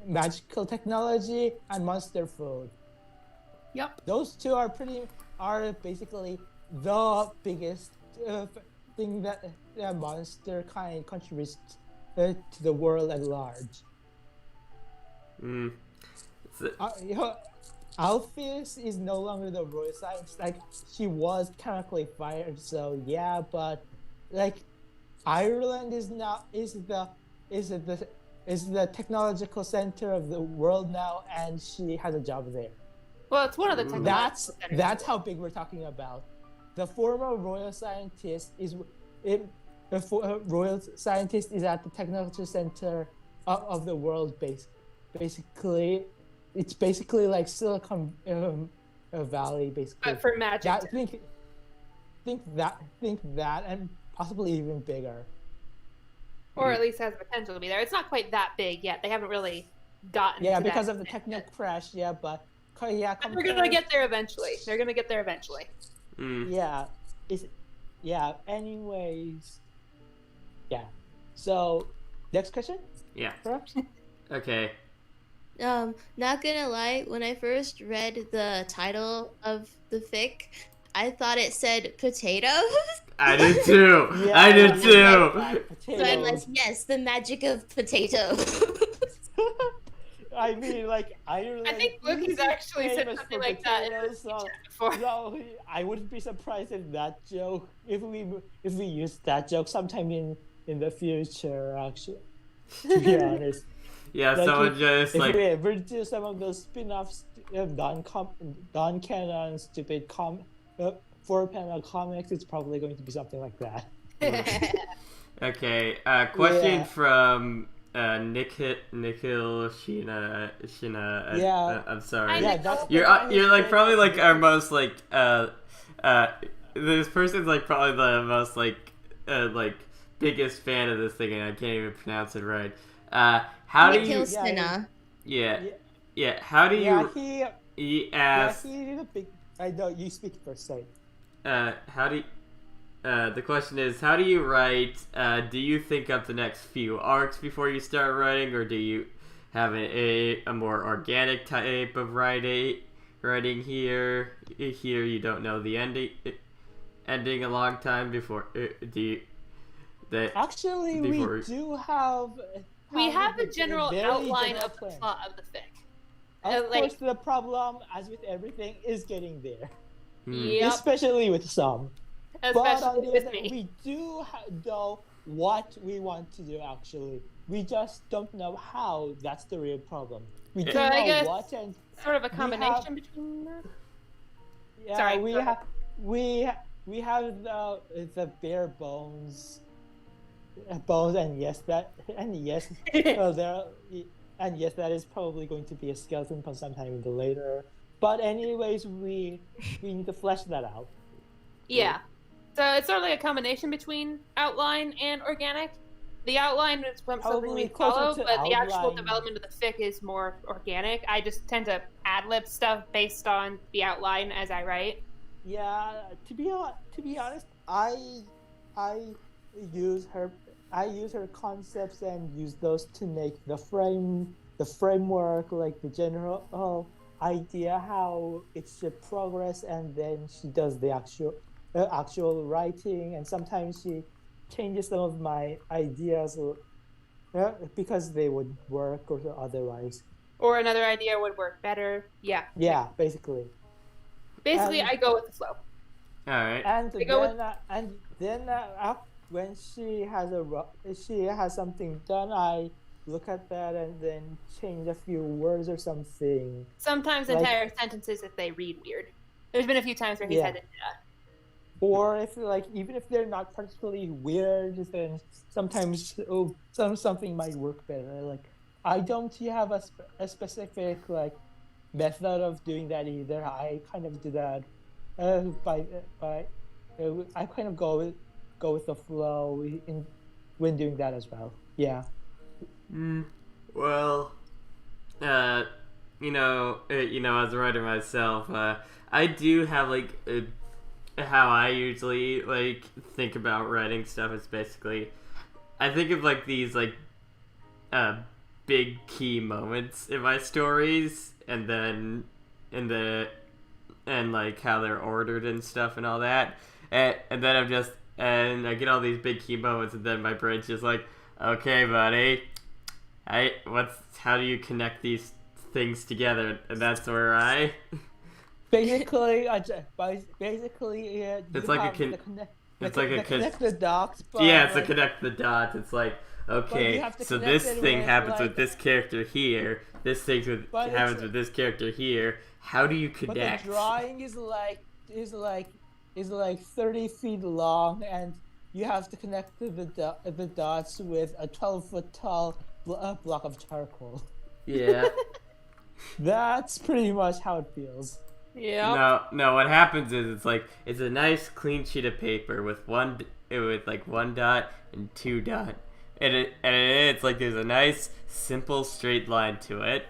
magical technology and monster food. Yep. Those two are basically the biggest thing that monster kind contributes to the world at large. Alphys is no longer the royal science. Like, she was chemically fired, so yeah, but like Ireland is the technological center of the world now, and she has a job there. Well, it's one of the technological centers. That's how big we're talking about. The former royal scientist is at the technological center of the world. Basically, it's basically like Silicon Valley, basically. But for magic. Think that, and possibly even bigger. Or at least has the potential to be there. It's not quite that big yet. They haven't really gotten to because that of the techno crash, but they're gonna get there eventually. Anyways. Yeah. So, next question? Yeah. Perhaps? Okay. Not gonna lie, when I first read the title of the fic, I thought it said potatoes. I did too. I did too. So I'm like, yes, the magic of potato. I mean, like, Ireland. I think Loki's actually said something like that before. So I wouldn't be surprised if we used that joke sometime in the future. Actually, to be honest. Yeah, Like someone just if like we ever do some of those spin-offs of non-canon stupid 4-panel comics, it's probably going to be something like that. okay. Question Yeah. from Nikhil Shina. Yeah. I'm sorry. Yeah, that's You're like probably like our most like this person's like probably the most like biggest fan of this thing, and I can't even pronounce it right. How do you? Sinha. Yeah. How do you? He Yeah, asked. he's a big. I know you speak first. Say. How do you, the question is, how do you write? Do you think up the next few arcs before you start writing, or do you have a more organic type of writing here? Here you don't know the ending a long time before. Do you? Actually, we do have. We have a general outline general of the plan. plot of the fic. Of course, the problem, as with everything, is getting there. Yep. Especially with some. Especially with me. We do know what we want to do, actually. We just don't know how. That's the real problem. We do So I know guess what, and sort of a combination between that. yeah, Sorry, we have the bare bones, and yes, that is probably going to be a skeleton for sometime in the later. But anyways, we need to flesh that out. Yeah. So it's sort of like a combination between outline and organic. The outline is something we follow, but the actual development of the fic is more organic. I just tend to ad-lib stuff based on the outline as I write. Yeah, to be honest, I use her concepts and use those to make the framework, like the general idea how it should progress, and then she does the actual writing, and sometimes she changes some of my ideas because they would work or otherwise. Or another idea would work better. Yeah. Yeah, basically. Basically, I go with the flow. All right. And then when she has something done, I look at that and then change a few words or something. Sometimes entire sentences if they read weird. There's been a few times where he's had to do that. Or if even if they're not particularly weird, then sometimes something might work better. Like I don't have a specific method of doing that either. I kind of do that I kind of go with the flow when doing that as well. Yeah. Well, as a writer myself, I do have how I usually think about writing stuff is basically, I think of these big key moments in my stories, and then how they're ordered and stuff and all that, and then I get all these big key moments, and then my brain's just like, okay, buddy, how do you connect these things together? And that's where I. Basically, it's like connect the dots. Yeah, it's a connect the dots. It's like, okay, so this thing happens with this character here. This thing happens with this character here. How do you connect? But the drawing is 30 feet long, and you have to connect the dots with a 12-foot tall block of charcoal. Yeah. That's pretty much how it feels. Yeah. No. What happens is it's a nice clean sheet of paper with one dot and two dot, and it's like there's a nice simple straight line to it.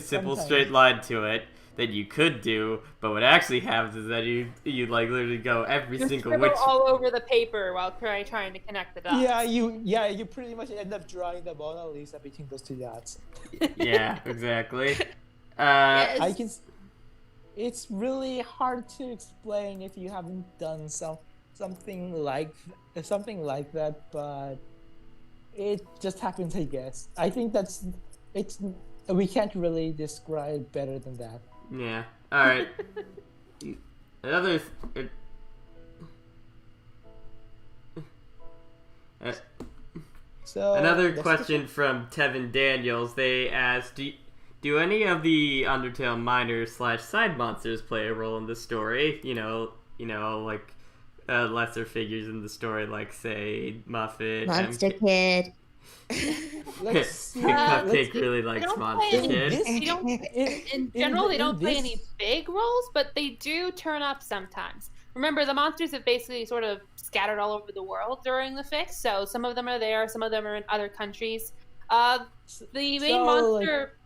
Straight line to it that you could do, but what actually happens is that you literally go every single which all over the paper while trying to connect the dots. Yeah, you pretty much end up drawing the Mona Lisa between those two dots. Yeah, exactly. Yes. It's really hard to explain if you haven't done something like that, but it just happens, I guess. I think we can't really describe better than that. Yeah. All right. So Another that's question from Tevin Daniels. They asked, do any of the Undertale minor/side monsters play a role in the story? Like lesser figures in the story, like say Muffet. Monster Kid. Let's see. Cupcake really likes don't Monster play Kid. They don't, in general, they don't play any big roles, but they do turn up sometimes. Remember, the monsters have basically sort of scattered all over the world during the fic, so some of them are there, some of them are in other countries. The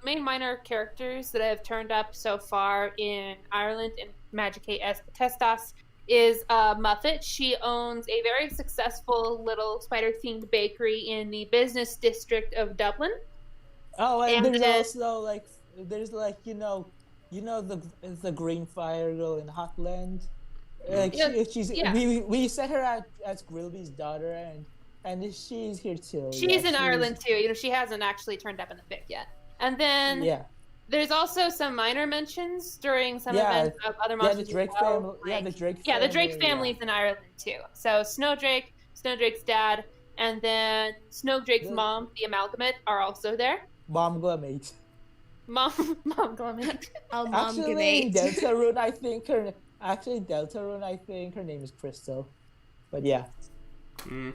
main minor characters that have turned up so far in Ireland and Magicate Espetestas is Muffet. She owns a very successful little spider-themed bakery in the business district of Dublin. Oh, and there's also the green fire girl in Hotland. We set her as Grilby's daughter, and she's here too. She's in Ireland too. She hasn't actually turned up in the fic yet. And then there's also some minor mentions during some events of other monsters. The Drake family. The Drake family. The Drake family's in Ireland too. So Snowdrake, Snowdrake's dad, and then Snowdrake's mom, the Amalgamate, are also there. Momglamate. Mom Glamate. Actually, Deltarune, I think her name is Crystal. But yeah. Mm.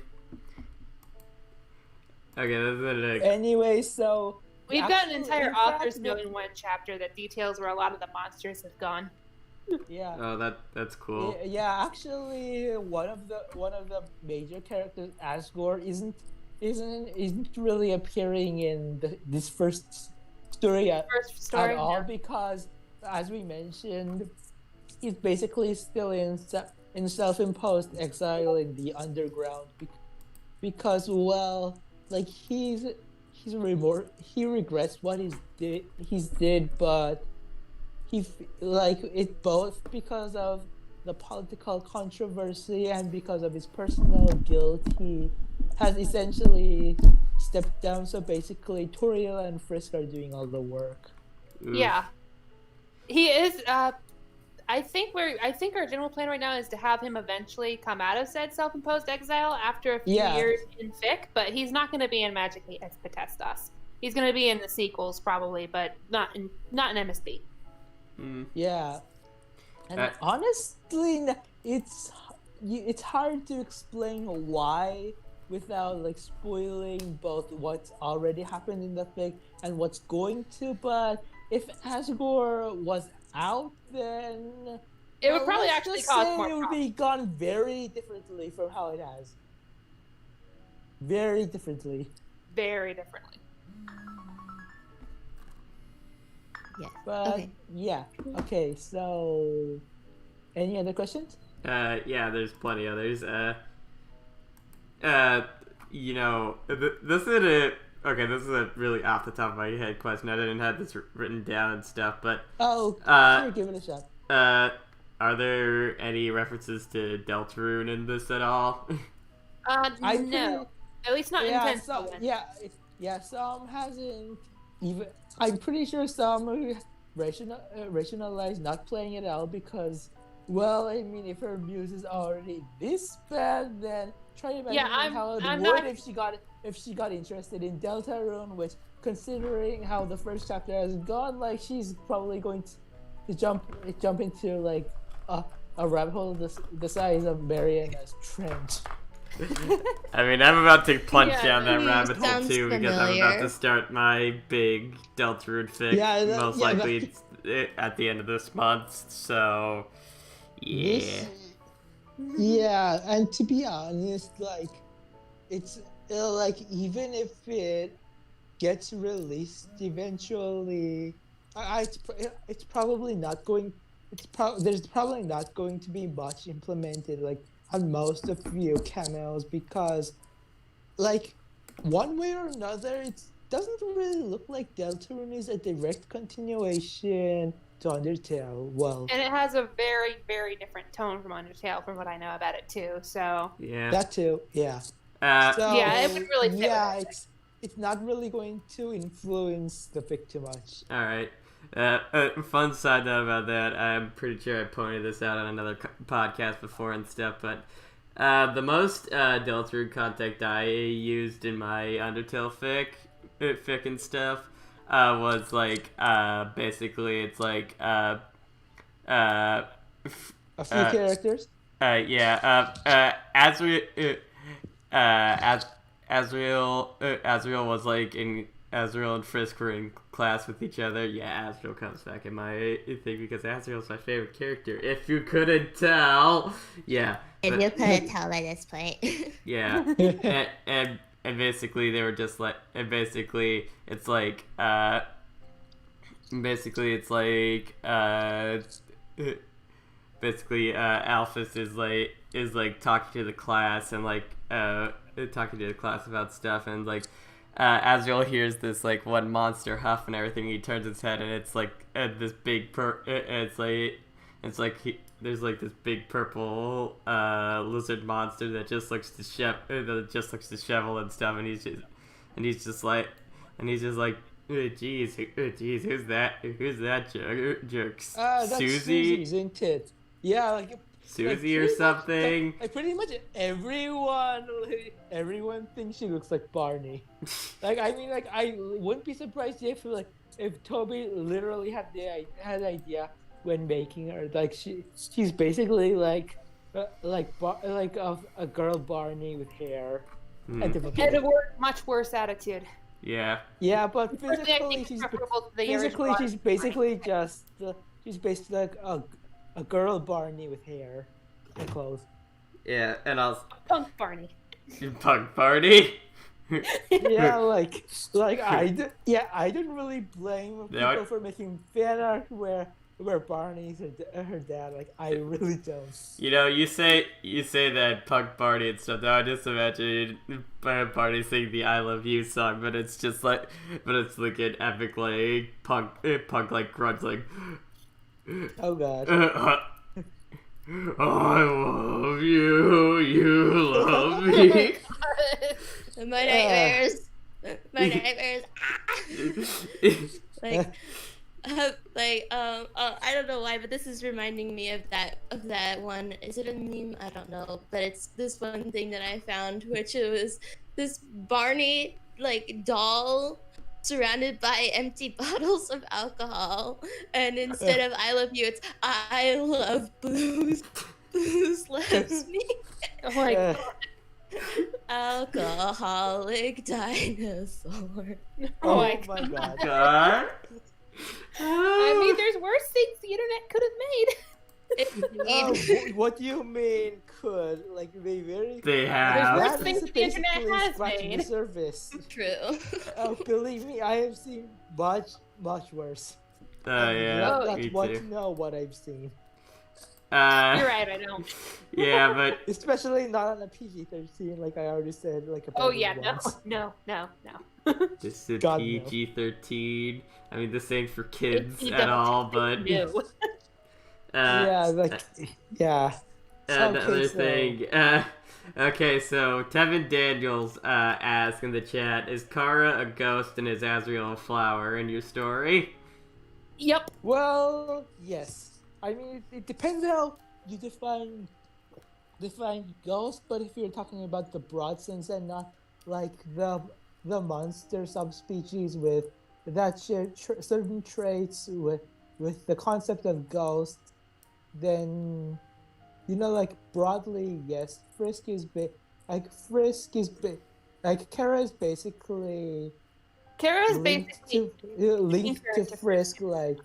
Okay, that's it. Anyway, so we've got an entire author's note in one chapter that details where a lot of the monsters have gone. Yeah. Oh, that's cool. Yeah, actually, one of the major characters, Asgore, isn't really appearing in this first story at all because, as we mentioned, he's basically still in self-imposed exile in the underground because he regrets what he's did, but it's both because of the political controversy and because of his personal guilt. He has essentially stepped down, so basically Toriel and Frisk are doing all the work. Oof. Yeah, he is. I think our general plan right now is to have him eventually come out of said self-imposed exile after a few years in fic, but he's not going to be in Magicate Espetestas. He's going to be in the sequels probably, but not in MSB. Mm. Yeah, and honestly, it's hard to explain why without spoiling both what's already happened in the fic and what's going to. But if Asgore was out, then it would probably actually cause more. It would be gone very differently from how it has. Very differently. Very differently. Yeah. But okay. So, any other questions? Yeah, there's plenty others. This is a really off the top of my head question. I didn't have this written down and stuff, but sure, give it a shot. Are there any references to Deltarune in this at all? No, at least not intentionally. Some hasn't even. I'm pretty sure some rationalize not playing it out because, if her muse is already this bad, then try to imagine how it would if she got interested in Deltarune, which, considering how the first chapter has gone, she's probably going to jump into a rabbit hole the size of Mariana's trench. I mean, I'm about to plunge down that rabbit hole too familiar. because I'm about to start my big Deltarune fic. Most likely at the end of this month. So, yeah. Yeah, and to be honest, it's even if it gets released eventually, it's probably not going. There's probably not going to be much implemented on most of few cameos because, one way or another, it doesn't really look like Deltarune is a direct continuation to Undertale. Well, and it has a very, very different tone from Undertale, from what I know about it too. So yeah, that too. Yeah. It would really fit. Yeah, it's not really going to influence the fic too much. All right. Fun side note about that. I'm pretty sure I pointed this out on another podcast before and stuff, but The most Deltarune content I used in my Undertale fic and stuff was like basically it's like A few characters. Asriel was like in Asriel and Frisk were in class with each other. Yeah, Asriel comes back in my thing because Asriel's my favorite character. If you couldn't tell, yeah. And you couldn't tell by this point. Yeah, and basically they were just like, and basically it's like Alphys is like talking to the class and like talking to the class about stuff, and like Azrael hears this like one monster huff and everything. He turns his head and it's like this big there's like this big purple lizard monster that just looks disheveled and stuff, and he's just like geez, who's that jerk? That's Susie, isn't it? Yeah, like Susie or something. Like pretty much everyone thinks she looks like Barney. Like I mean, like I wouldn't be surprised if Toby literally had the idea when making her. Like she's basically like a girl Barney with hair and a much worse attitude. Yeah. Yeah, but physically she's basically like a girl Barney with hair and clothes. Yeah, and Punk Barney. Punk Barney. Yeah, like I don't really blame people for making fan art where Barney's her dad. Like I really don't. You know, you say that Punk Barney and stuff. Now I just imagine Barney singing the "I Love You" song, but it's like an epic like punk like grunts like. Oh god. I love you. You love me. My nightmares. My nightmares. I don't know why, but this is reminding me of that one. Is it a meme? I don't know, but it's this one thing that I found, which it was this Barney like doll surrounded by empty bottles of alcohol, and instead of "I love you," it's "I love booze." Booze loves me. Oh my god. Alcoholic dinosaur. Oh my God. I mean, there's worse things the internet could have made. What do you mean could? Like they have. There's worse things the internet has made. The surface. True. Oh, believe me, I have seen much worse. Yeah. That's want to know what I've seen. You're right, I don't. Yeah, but especially not on a PG-13, like I already said. Like oh yeah, no. This is PG-13. I mean, this ain't for kids at all, but yeah, like yeah. Another thing. Okay, so Tevin Daniels asked in the chat: is Kara a ghost and is Azrael a flower in your story? Yep. Well, yes. I mean, it depends how you define ghost, but if you're talking about the broad sense and not like the monster subspecies with that share certain traits with the concept of ghost, then like broadly, yes, Kara is basically linked to Frisk, like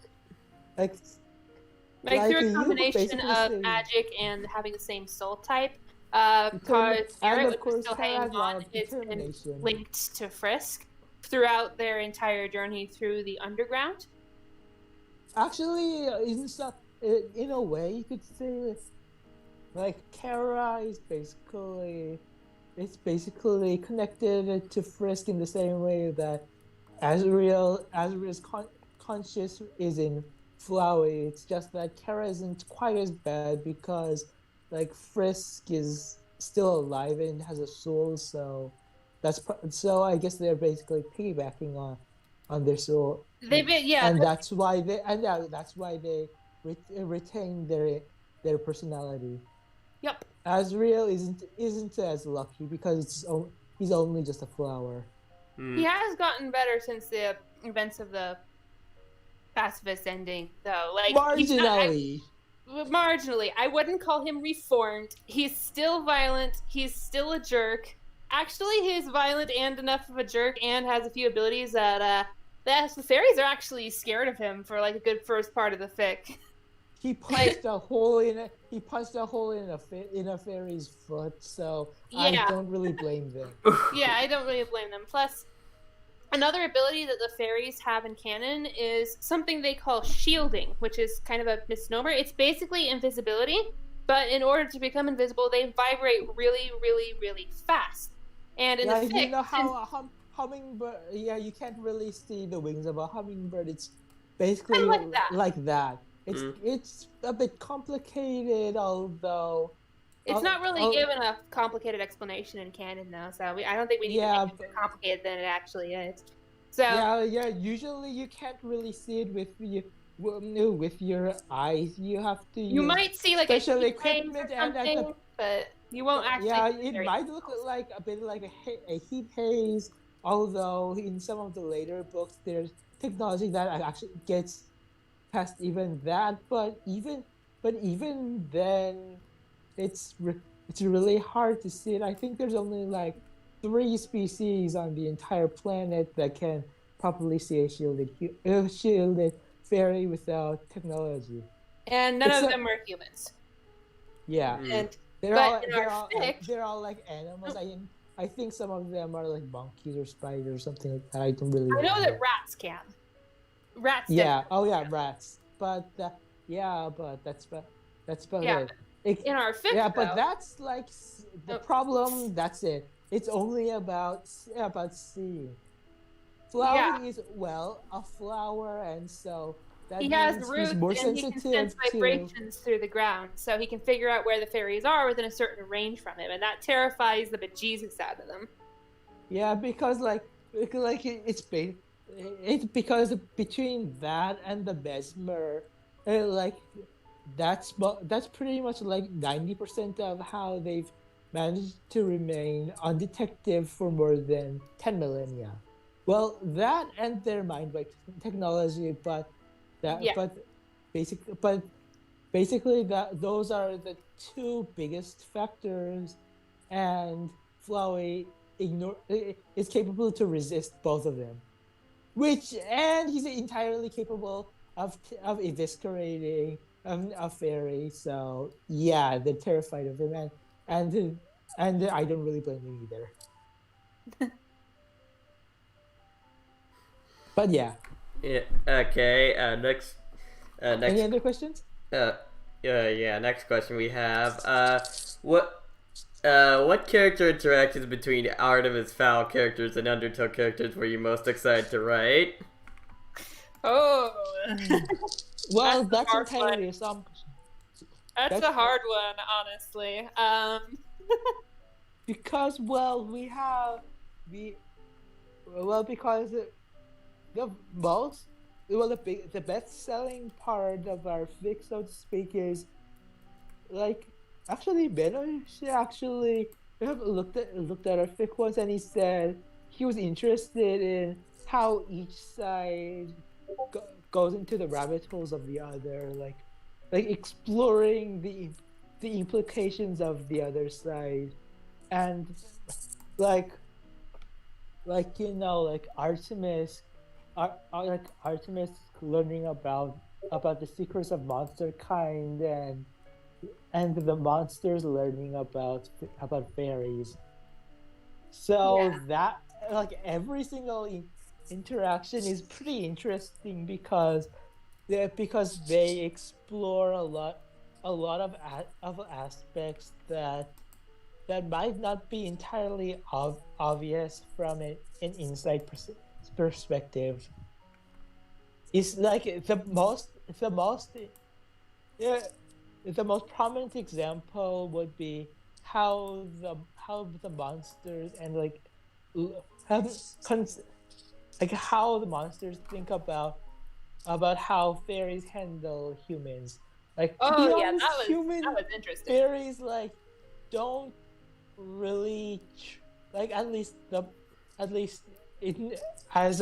through a combination of magic and having the same soul type. Because Sarah, which is still hanging on, is linked to Frisk throughout their entire journey through the underground. Actually, in a way, you could say like Kara is basically connected to Frisk in the same way that Azrael's conscious is in Flowey. It's just that Kara isn't quite as bad because like Frisk is still alive and has a soul, so I guess they're basically piggybacking on their soul. That's why they retain their personality. Yep. Asriel isn't as lucky because he's only just a flower. He has gotten better since the events of the pacifist ending, though. Like Marginally. Marginally. I wouldn't call him reformed. He's still violent. He's still a jerk. Actually, he's violent and enough of a jerk and has a few abilities that the fairies are actually scared of him for like a good first part of the fic. He punched a hole in a fairy's foot, so I don't really blame them. Yeah, I don't really blame them. Plus, another ability that the fairies have in canon is something they call shielding, which is kind of a misnomer. It's basically invisibility, but in order to become invisible, they vibrate really, really, really fast. And in the fic, you know how hummingbird? Yeah, you can't really see the wings of a hummingbird. It's basically like that. It's a bit complicated, although it's not really given a complicated explanation in canon, though. So I don't think we need to make it more complicated than it actually is. So yeah. Usually you can't really see it with your eyes. You have to. You might see like special a equipment or something, but you won't actually. Yeah, it might look like a bit like a heat haze. Although in some of the later books, there's technology that actually gets past even that. But even then, it's really hard to see it. I think there's only like 3 species on the entire planet that can properly see a shielded fairy without technology. And none of them are humans. Yeah. And they're all like animals. I think some of them are like monkeys or spiders or something like that. I don't really I know that rats can. Rats. Yeah. Oh yeah, rats. But but that's about it. In our fic, but that's like the problem. That's it. It's only about seeing. Flowering is a flower, and so that he means has roots he's more and sensitive he can sense vibrations through the ground, so he can figure out where the fairies are within a certain range from him, and that terrifies the bejesus out of them. Yeah, because it's because between that and the mesmer, that's pretty much like 90% of how they've managed to remain undetected for more than 10 millennia. Well, that and their mind wave technology, but basically those are the 2 biggest factors, and Flowey is capable to resist both of them, and he's entirely capable of eviscerating a fairy. So yeah, they're terrified of him, and I don't really blame him either. But yeah. Yeah. Okay. Next. Any other questions? Yeah. Next question we have. What character interactions between Artemis Fowl characters and Undertale characters were you most excited to write? Oh. Well, that's entirely a question. That's a hard one, honestly. Because because the best-selling part of our fic, so to speak, is like actually Benosh actually looked at our fic once, and he said he was interested in how each side goes into the rabbit holes of the other, like exploring the implications of the other side, and like Artemis learning about the secrets of monster kind, and the monsters learning about fairies. So that every single interaction is pretty interesting because they explore a lot of aspects that might not be entirely obvious from an inside perspective. It's like the most prominent example would be how the monsters and how the monsters think about how fairies handle humans. That was interesting. Fairies don't really like at least in as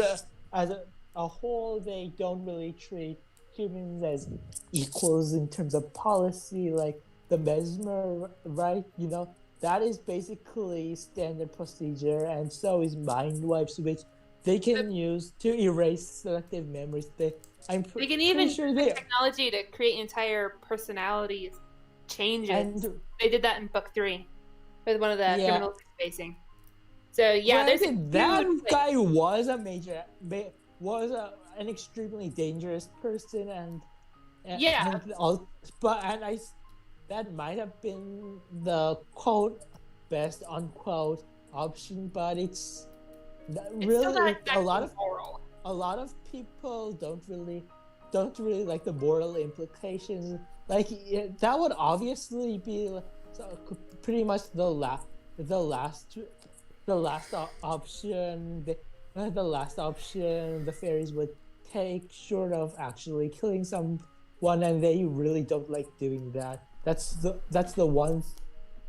a whole they don't really treat humans as equals in terms of policy, like the mesmer, right? You know, that is basically standard procedure, and so is mind wipes, which they can use to erase selective memories. They can even sure use technology to create entire personality changes. And they did that in book 3 with one of the criminals facing. So yeah, there's that guy was an extremely dangerous person, and that might have been the quote best unquote option, but it's really a lot of people don't really like the moral implications. Like that would obviously be pretty much the last option. The last option the fairies would take, short of actually killing someone, and they really don't like doing that. That's the one,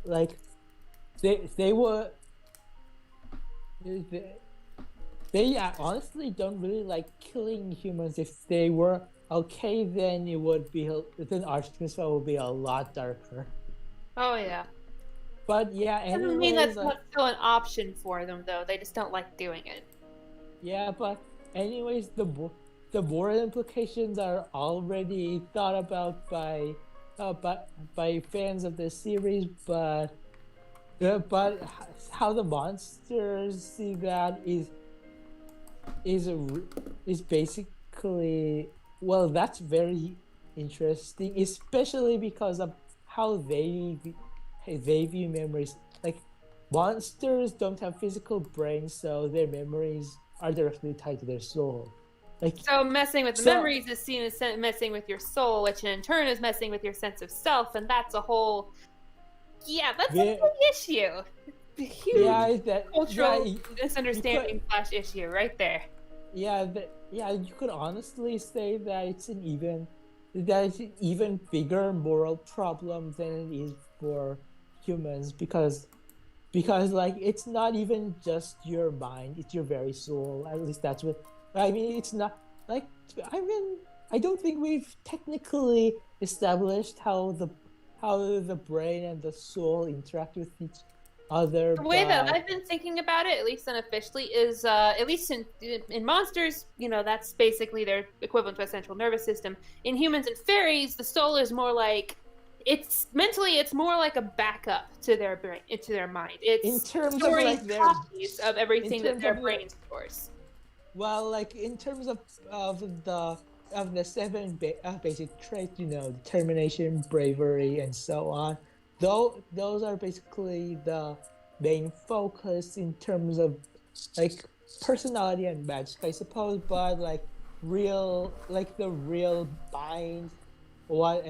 like they honestly don't really like killing humans. If they were okay, then Artemis Fowl would be a lot darker. Oh yeah. But yeah, anyways, doesn't mean that's not still an option for them, though. They just don't like doing it. Yeah, but anyways, the moral implications are already thought about by fans of the series, but how the monsters see that is basically, well, that's very interesting, especially because of how they view memories. Like monsters don't have physical brains, so their memories are directly tied to their soul. So messing with the memories is seen as messing with your soul, which in turn is messing with your sense of self, and that's a whole that's a big issue. Huge cultural misunderstanding / issue right there. You could honestly say that it's an even bigger moral problem than it is for humans, because like it's not even just your mind, it's your very soul. At least that's what I mean. It's not like, I don't think we've technically established how the brain and the soul interact with each other. The way that I've been thinking about it, at least unofficially, is at least in monsters, that's basically their equivalent to a central nervous system. In humans and fairies, the soul is more like, it's more like a backup to their brain, to their mind. It's in terms storing of like copies of everything that their brain stores. Well, like in terms of the 7 basic traits, determination, bravery, and so on. Those are basically the main focus in terms of like personality and magic, I suppose. But like the real mind, both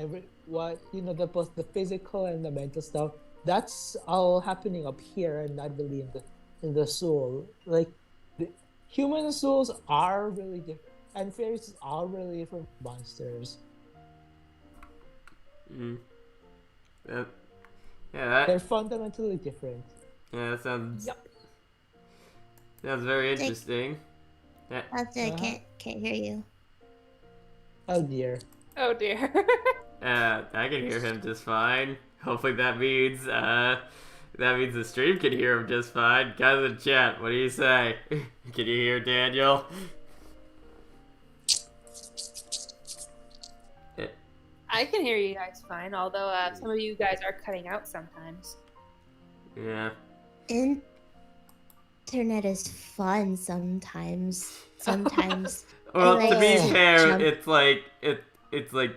the physical and the mental stuff, that's all happening up here and not really in the soul. Like the human souls are really different, and fairies are really different monsters. They're fundamentally different. Yeah, that sounds very interesting. I can't hear you. Oh dear. I can hear him just fine. Hopefully that means the stream can hear him just fine. Guys in the chat, what do you say? Can you hear Daniel? I can hear you guys fine, although some of you guys are cutting out sometimes. Yeah. Internet is fun sometimes. Well, to be fair, it's like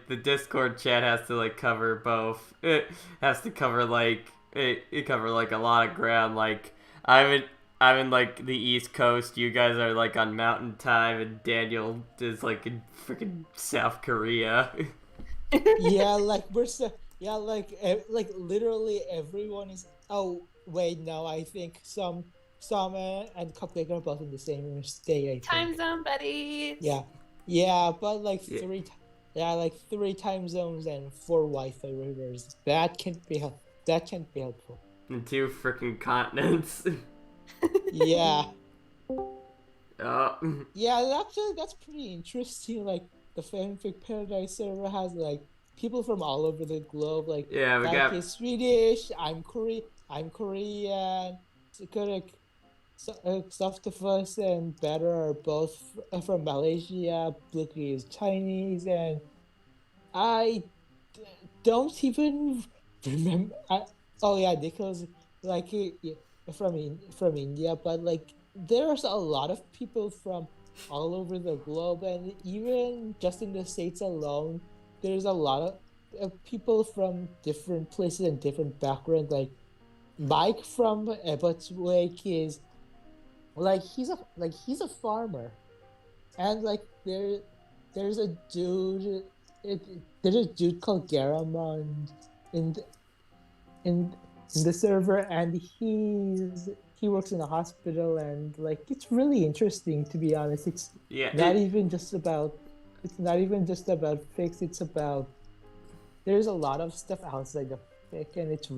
the Discord chat has to like cover both. It has to cover like it cover like a lot of ground. Like I'm in like the East Coast. You guys are like on Mountain Time, and Daniel is like in freaking South Korea. Like literally everyone is. Oh wait, no, I think some and Cupcake are both in the same state. I think. Time zone buddies. Yeah, but like three time zones and 4 Wi-Fi routers. That can't be helpful. in 2 freaking continents. Yeah. Oh. Yeah, actually, that's pretty interesting. Like, the Fanfic Paradise server has, like, people from all over the globe. Like, Yeah, we Dyke got. is Swedish, I'm Korean, Softifus and Better are both from Malaysia, Blicky is Chinese, and I don't even remember. Oh yeah, Nicholas like from India, but like there's a lot of people from all over the globe, and even just in the States alone, there's a lot of people from different places and different backgrounds. Like Mike from Abbott's Lake is he's a farmer, and like there's a dude it, there's a dude called Garamond in the, in in the server, and he works in a hospital, and like it's really interesting, to be honest. Yeah. It's not even just about fics. It's about there's a lot of stuff outside the fic, and it's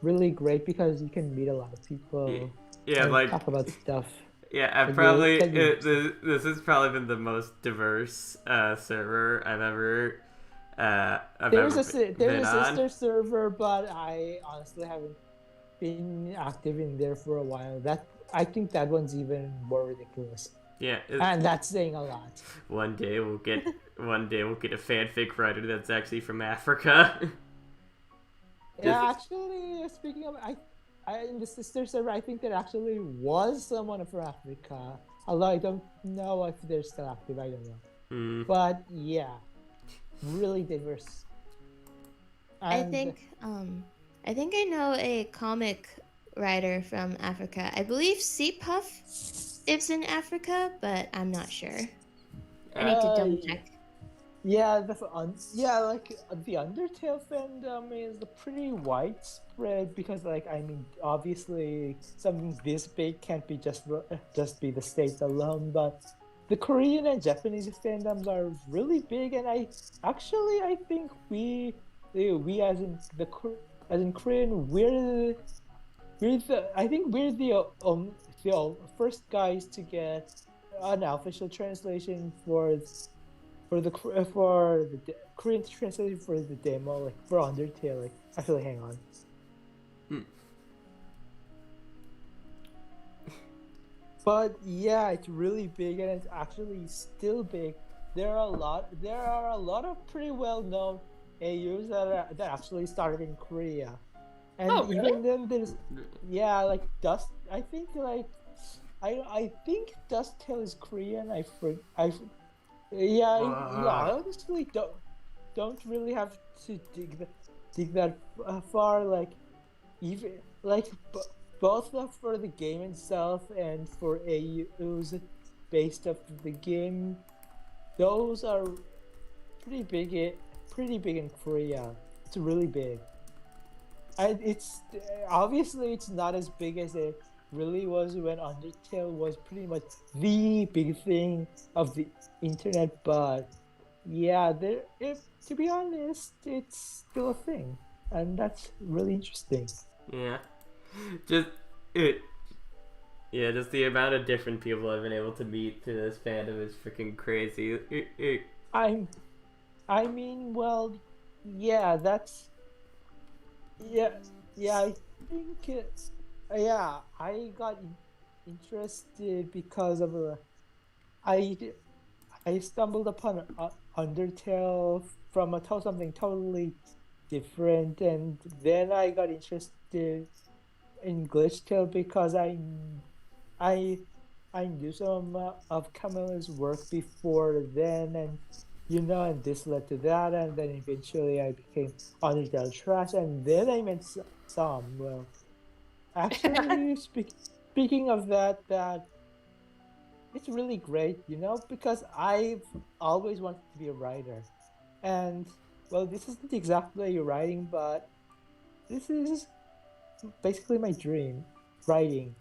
really great because you can meet a lot of people. Yeah, and like. talk about stuff. Yeah, I've Like, probably. really- This has probably been the most diverse server I've ever. There's a been on. sister server, but I honestly haven't been active in there for a while. I think that one's even more ridiculous, Yeah. and that's saying a lot. One day we'll get a fanfic writer that's actually from Africa. Yeah, actually, speaking of, in the sister server, I think there actually was someone from Africa. Although I don't know if they're still active. I don't know. Mm. But yeah, really diverse. And I think I know a comic writer from Africa. I believe Puff lives in Africa, but I'm not sure. I need to double check. Yeah, the Undertale fandom is pretty widespread because, like, I mean, obviously something this big can't be just be the States alone, but the Korean and Japanese fandoms are really big, and I think we as in Korean, I think we're the first guys to get an official translation for the Korean translation for the demo, like for Undertale. Like, actually, hang on. But yeah, it's really big, and it's actually still big. There are a lot of pretty well known AUs that actually started in Korea, and really? even then there's like Dust. I think I think Dusttail is Korean. Yeah, I honestly don't really have to dig that far. Like, even like both for the game itself and for AUs based off of the game, those are pretty big in Korea. It's really big. It's obviously it's not as big as it really was when Undertale was pretty much the big thing of the internet, but yeah, to be honest, it's still a thing, and that's really interesting. Yeah, just the amount of different people I've been able to meet through this fandom is freaking crazy. I mean, well, yeah, that's yeah, I think. Yeah, I got interested because of I stumbled upon Undertale from something totally different, and then I got interested in Glitchtale because I knew some of Camilla's work before then, and and this led to that, and then eventually I became Undertale trash, and then I met Som. Well, actually, speaking of that it's really great, because I've always wanted to be a writer, and well, this isn't exactly writing, but this is basically my dream. Reading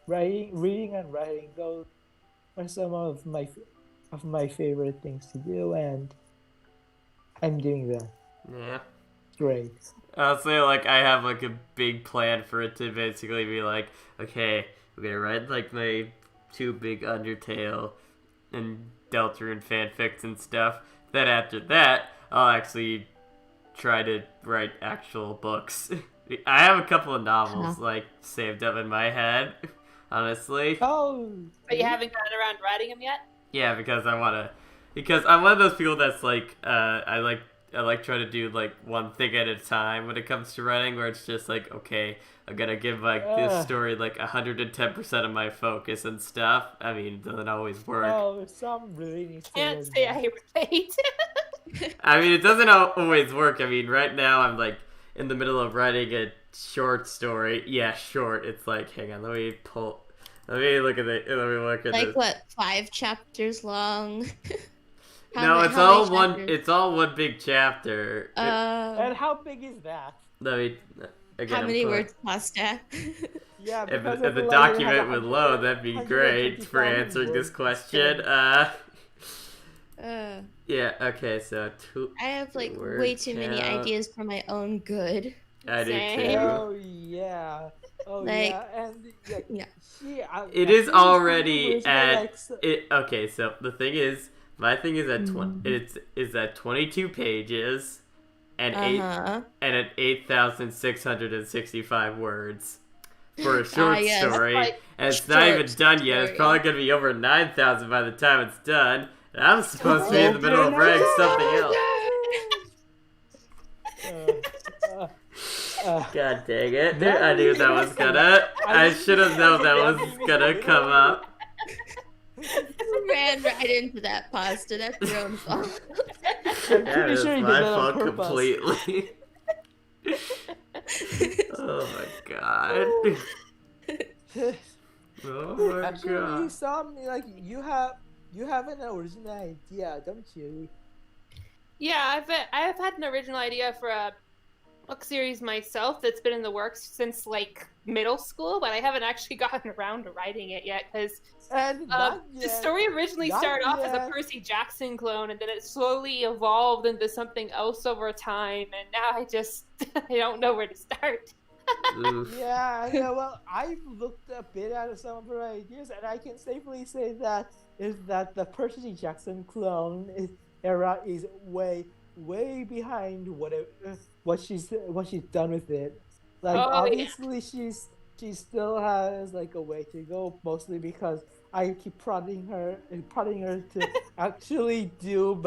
and writing. Those are some of my favorite things to do, and I'm doing that. Yeah. Great. I'll say, like, I have, like, a big plan for it to basically be like, okay, we're gonna write, like, my 2 big Undertale and Deltarune fanfics and stuff. Then after that, I'll actually try to write actual books. I have a couple of novels, like, saved up in my head, honestly. Oh. But you haven't gotten around to writing them yet? Yeah, because I'm one of those people that's, like, I like trying to do, like, one thing at a time when it comes to writing, where it's just like, okay, I'm gonna give, like, this story, like, 110% of my focus and stuff. I mean, it doesn't always work. Oh, some really needs to Can't say I relate. I mean, it doesn't always work. I mean, right now I'm, like, in the middle of writing a short story. Yeah, short. It's like, hang on, let me look at this. Like, what, 5 chapters long? No, it's all one. It's all one big chapter. And how big is that? Let me. Again, How many words, pasta? Yeah, If because the document would load, that'd be great for answering this question. Yeah. Okay. So I have like word way too many count. ideas for my own good. I do Same. too. Oh yeah. Oh Like, yeah. And yeah. It is already at it. Okay, so the thing is, my thing is at it's at 22 pages, and at 8,665 words for a short yes. story, Like, and it's not even short done yet. It's story. probably gonna be over 9,000 by the time it's done. And I'm supposed to be in the middle of writing something else. God dang it! I knew that was gonna. I should have known that was gonna come up. Ran right into that pasta. That's your own fault. I'm That pretty is sure you did my that on fault purpose. completely. Oh my god. Oh my Actually, god. like you have an original idea, don't you? Yeah, I've had an original idea for a book series myself that's been in the works since like middle school, but I haven't actually gotten around to writing it yet because And the story originally started off as a Percy Jackson clone, and then it slowly evolved into something else over time, and now I don't know where to start. Oof. Yeah, well, I've looked a bit at some of her ideas, and I can safely say that the Percy Jackson clone era is way behind what she's done with it. Like obviously she still has like a way to go, mostly because I keep prodding her to actually do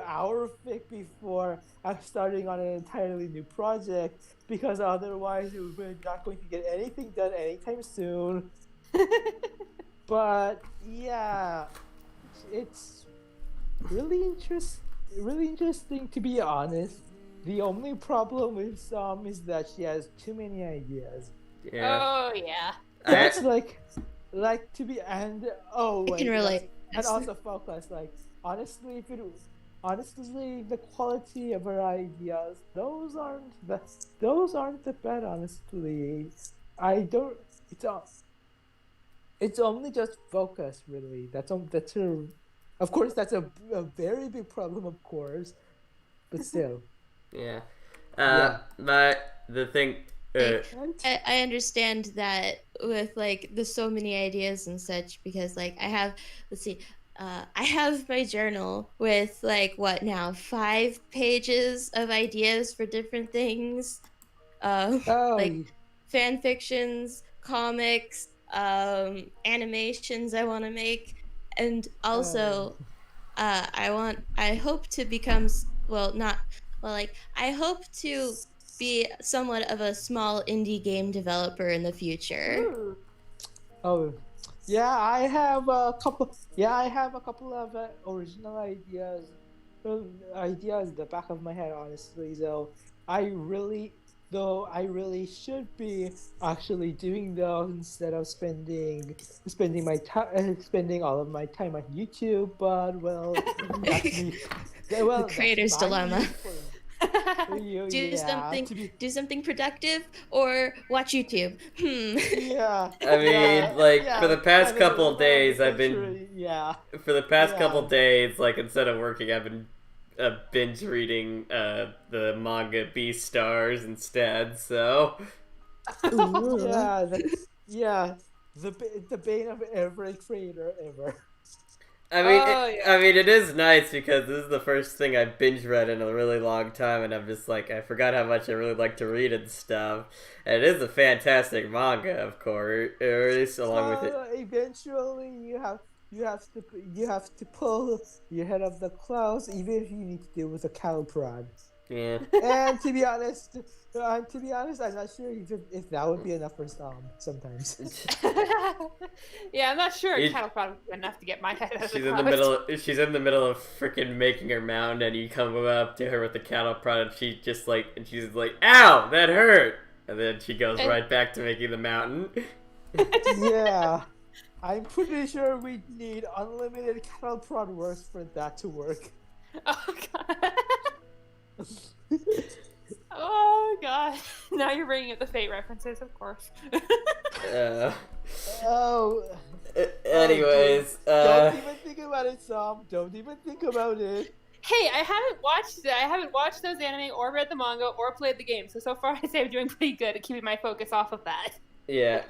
our fic before starting on an entirely new project, because otherwise we're not going to get anything done anytime soon. But yeah, it's really interesting to be honest. The only problem with Som is that she has too many ideas. Yeah. Oh yeah. That's like to be I can relate. And also focus. Like honestly, the quality of her ideas, those aren't the bad. Honestly, It's only just focus, really. That's her. Of course, that's a very big problem, of course, but still. Yeah. The thing. I understand that with like the so many ideas and such, because like I have my journal with like 5 pages of ideas for different things, like fan fictions, comics, animations I want to make, and also I hope to become I hope to be somewhat of a small indie game developer in the future. Oh, yeah, I have a couple. Yeah, I have a couple of original ideas in the back of my head, honestly. So I really should be actually doing those instead of spending all of my time on YouTube. But well, The creator's dilemma. Do Do something productive or watch YouTube. Yeah. I mean, for the past couple of days, I've been. Yeah. For the past couple of days, like instead of working, I've been binge reading the manga Beastars instead. So Yeah, yeah, the bane of every creator ever. I mean, it is nice because this is the first thing I binge read in a really long time, and I'm just like, I forgot how much I really like to read and stuff. And it is a fantastic manga, of course, along with it. Eventually, you have to pull your head off the clouds, even if you need to deal with a cattle prod. Yeah. And to be honest, I'm not sure if that would be enough for some sometimes. Yeah, I'm not sure It- cattle prod would be enough to get my head out of She's the in the clouds. she's in the middle of freaking making her mound, and you come up to her with the cattle prod, and she's like, "Ow, that hurt!" And then she goes right back to making the mountain. Yeah, I'm pretty sure we need unlimited cattle prod works for that to work. Oh god. Oh god. Now you're bringing up the Fate references, of course. Oh. Anyways, Don't even think about it, Sam. Don't even think about it. Hey, I haven't watched those anime or read the manga or played the game. So far I say I'm doing pretty good at keeping my focus off of that. yeah,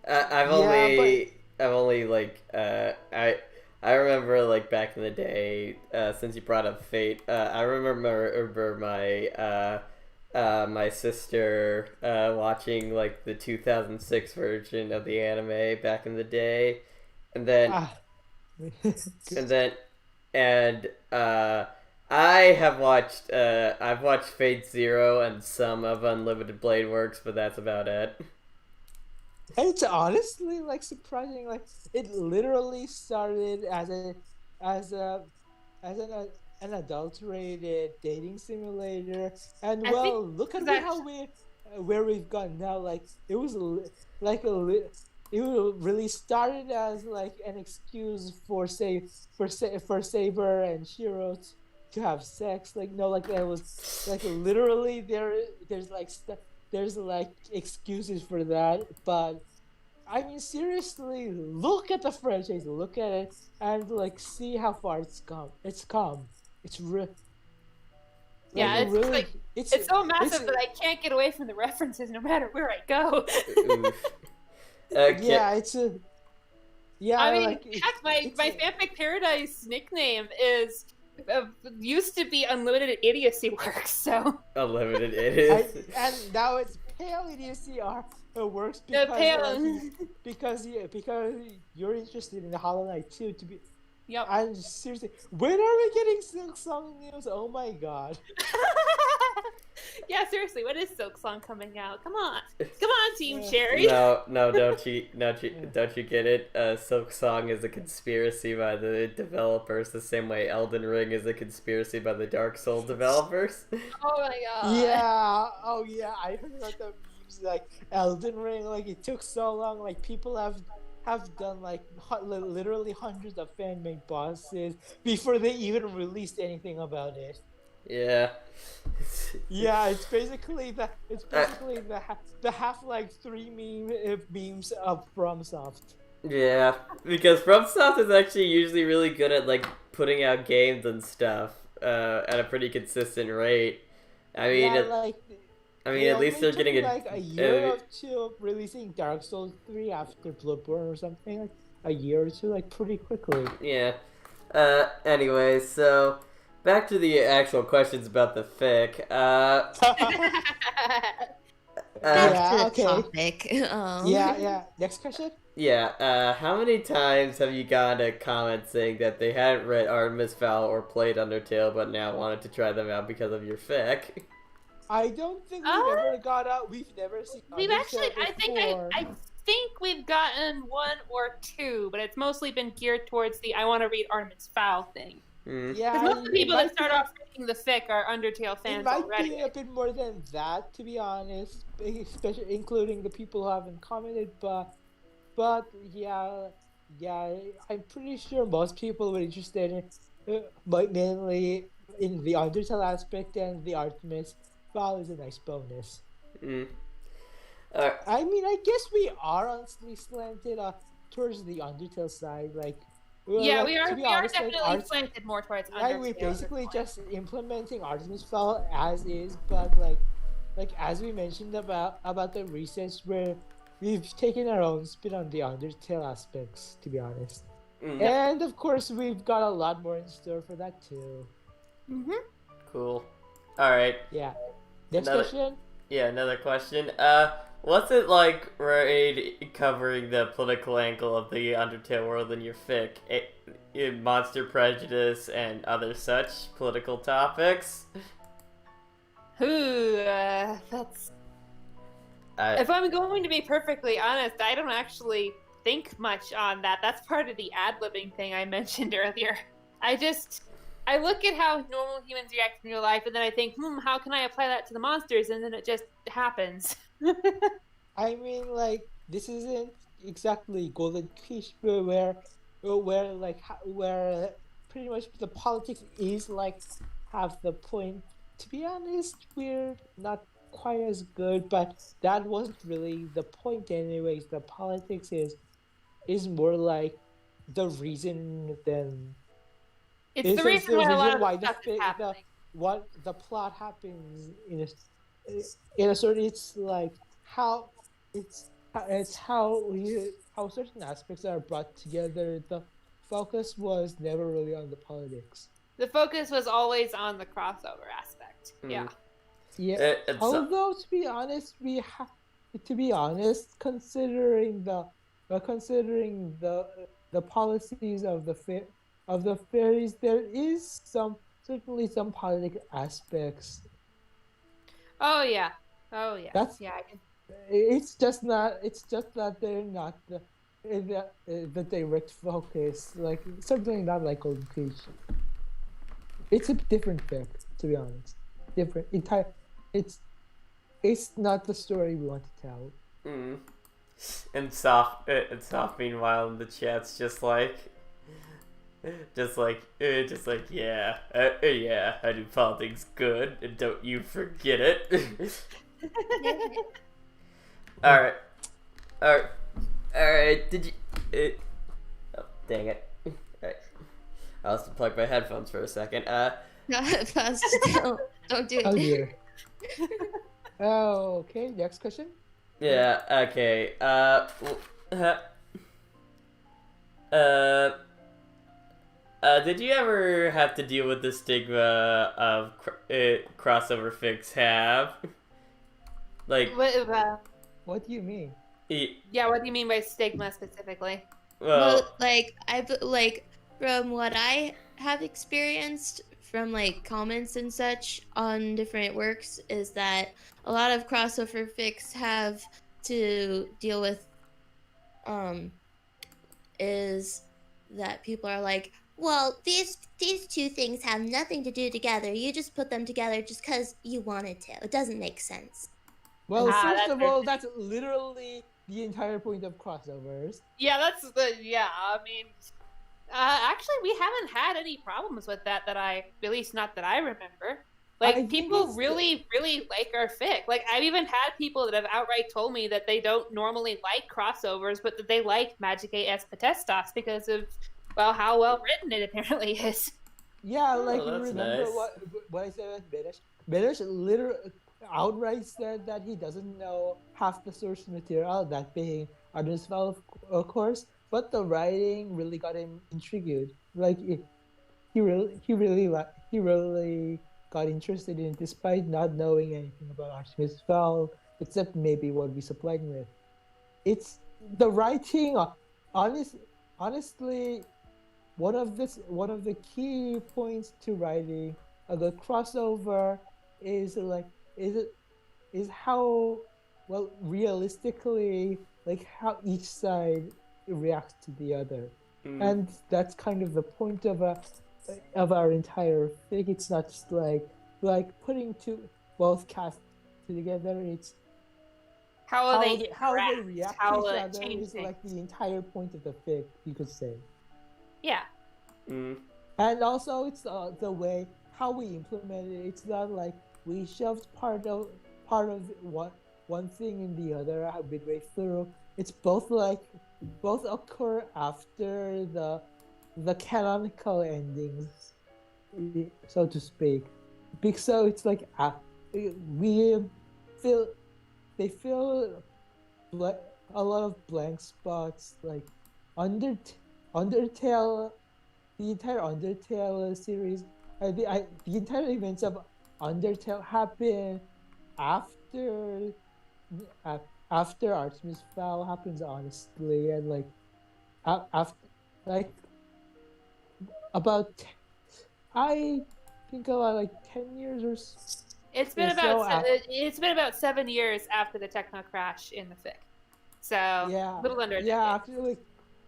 I've only like I remember like back in the day, since you brought up Fate, I remember my sister watching like the 2006 version of the anime back in the day, and then I have watched I've watched Fate Zero and some of Unlimited Blade Works, but that's about it. It's honestly like surprising. Like it literally started as an adulterated dating simulator, and look at where we've gone now. Like it was it really started as like an excuse for Saber and Shiro to have sex. Like no, like that was like literally there's like excuses for that, but I mean seriously, look at the franchise, look at it, and like see how far it's come. It's Yeah, it's really, like it's so massive that I can't get away from the references no matter where I go. Okay. Yeah, I mean, like, in fact, my Fanfic Paradise nickname is used to be Unlimited Idiocy Works, so Unlimited Idiocy. and now it's Pale Idiocy works because you're interested in the Hollow Knight 2 to be. Yep. And seriously, when are we getting Silk Song news? Oh my god. Yeah, seriously, when is Silk Song coming out? Come on, Team Cherry. No, don't you get it? Silk Song is a conspiracy by the developers, the same way Elden Ring is a conspiracy by the Dark Souls developers. Oh my god. Yeah. Oh yeah, I heard about the memes like Elden Ring. Like it took so long. Like people have done like literally hundreds of fan-made bosses before they even released anything about it. Yeah. Yeah, it's basically the Half-Life 3 memes of FromSoft. Yeah, because FromSoft is actually usually really good at like putting out games and stuff at a pretty consistent rate. I mean, at least they're getting like a year or two of releasing Dark Souls 3 after Bloodborne or something, like a year or two, like pretty quickly. Yeah. Anyway, so back to the actual questions about the fic. Back to the topic. Yeah. Next question. Yeah. How many times have you gotten a comment saying that they hadn't read Artemis Fowl or played Undertale, but now wanted to try them out because of your fic? I don't think we've ever got out. We've never seen. We've actually, I think we've gotten one or two, but it's mostly been geared towards the I want to read Artemis Fowl thing. Mm. Yeah, because most of the people that start off reading the fic are Undertale fans already. It might be a bit more than that, to be honest, especially including the people who haven't commented. But yeah, I'm pretty sure most people were interested in, mainly in the Undertale aspect, and the Artemis Fowl is a nice bonus. Mm. I mean, I guess we are honestly slanted towards the Undertale side. Like Well, Yeah, like, we to are be we are honest, like, definitely slanted more towards like, Undertale. we're at this basically point. just implementing Artemis Fowl as is, but like as we mentioned about the research, where we've taken our own spin on the Undertale aspects, to be honest. Mm, And of course, we've got a lot more in store for that too. cool. All right. Yeah. Next Another- question. Yeah, another question. What's it like, Raid, covering the political angle of the Undertale world in your fic? Monster prejudice and other such political topics? Ooh, that's. If I'm going to be perfectly honest, I don't actually think much on that. That's part of the ad-libbing thing I mentioned earlier. I look at how normal humans react in real life, and then I think, how can I apply that to the monsters? And then it just happens. I mean, like, this isn't exactly Golden Quiche, where where pretty much the politics is like half the point. To be honest, we're not quite as good, but that wasn't really the point, anyways. The politics is more like the reason than It's is the reason why a lot of why stuff is happening. what the plot happens in a sort. It's like how it's how certain aspects are brought together. The focus was never really on the politics. The focus was always on the crossover aspect. Yeah. Yeah. Although to be honest, considering the policies of the fairies, there is certainly some politic aspects. Oh yeah. That's yeah. I can... It's just that they're not the direct focus. Like, certainly not like Golden Quiche. It's a different fic, to be honest. Different entire. It's not the story we want to tell. And soft meanwhile in the chat's just like yeah, I do politics good, and don't you forget it. All right. Did you? Oh, dang it! All right, I'll have to plug my headphones for a second. Don't do it. Oh dear. Oh, okay. Next question. Yeah. Okay. Did you ever have to deal with the stigma of crossover fics have? Like, What do you mean? Yeah, what do you mean by stigma specifically? Well, from what I have experienced from like comments and such on different works is that a lot of crossover fics have to deal with is that people are like, well, these two things have nothing to do together. You just put them together just because you wanted to. It doesn't make sense. Well, first of all, that's literally the entire point of crossovers. Yeah, I mean, actually, we haven't had any problems with that at least not that I remember. Like, people really, really like our fic. Like, I've even had people that have outright told me that they don't normally like crossovers, but that they like Magic AS Potestas because of, well, how well written it apparently is. Yeah, like, you that's remember nice. what I said about Benesh? Benesh literally outright said that he doesn't know half the source material, that being Artemis Fowl, of course, but the writing really got him intrigued. Like, he really got interested in it, despite not knowing anything about Artemis Fowl, except maybe what we supplied him with. It's the writing. Honestly, one of the key points to writing a good crossover is how, well, realistically, like, how each side reacts to the other. And that's kind of the point of our entire fic. It's not just like putting both casts together. It's how they react how to each they other change is things. like the entire point of the fic, you could say. Yeah. And also, it's the way how we implement it. It's not like we shoved part of one thing in the other midway through. It's both occur after the canonical endings, so to speak. So it's like we feel they fill a lot of blank spots. Like Undertale, the entire Undertale series, the entire events of Undertale happen after after Artemis Fowl happens, honestly, and like after like about I think about like 10 years or It's been or about so. it's been about 7 years after the techno crash in the fic, so Yeah, a little under a yeah. decade.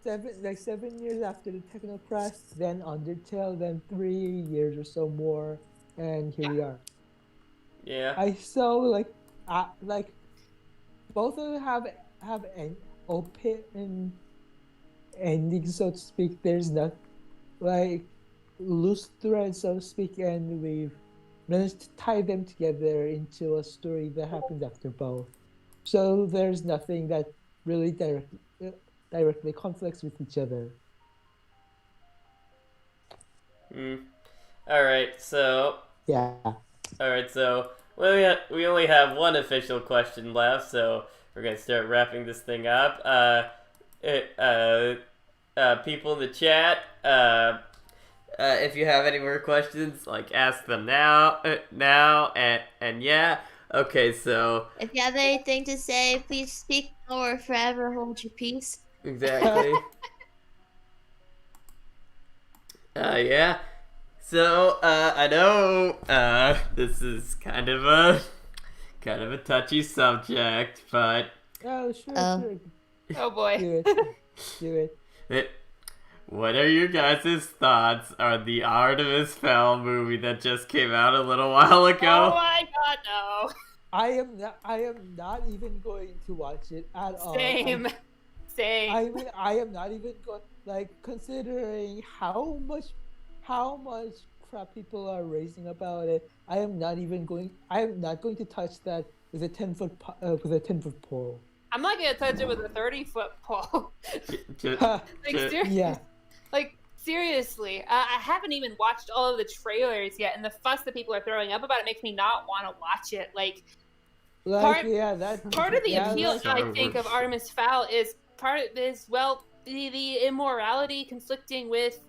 Actually, 7 years after the techno crash, then Undertale, then 3 years or so more, and here we are. Yeah. I so like both of them have an open ending, so to speak. There's not like loose threads, so to speak, and we've managed to tie them together into a story that happens after both. So there's nothing that really directly conflicts with each other. All right, so Yeah. we only have one official question left, so we're gonna start wrapping this thing up. People in the chat, if you have any more questions, like ask them now, and yeah. Okay, so If you have anything to say, please speak or forever hold your peace. exactly. Yeah. So, I know, this is kind of a touchy subject, but Oh, sure, Oh. sure. Oh boy. Do it. Do it. what are your guys' thoughts on the Artemis Fowl movie that just came out a little while Oh ago? my god, no. I am not even going to watch it at all. Same. I mean, I am not even going, like, considering how much crap people are raising about it. I am not going to touch that with a 10-foot pole. I'm not gonna touch it with a 30-foot pole. Yeah. Like, seriously, I haven't even watched all of the trailers yet, and the fuss that people are throwing up about it makes me not want to watch it. Like part of the appeal, I think, of Artemis Fowl is the immorality conflicting with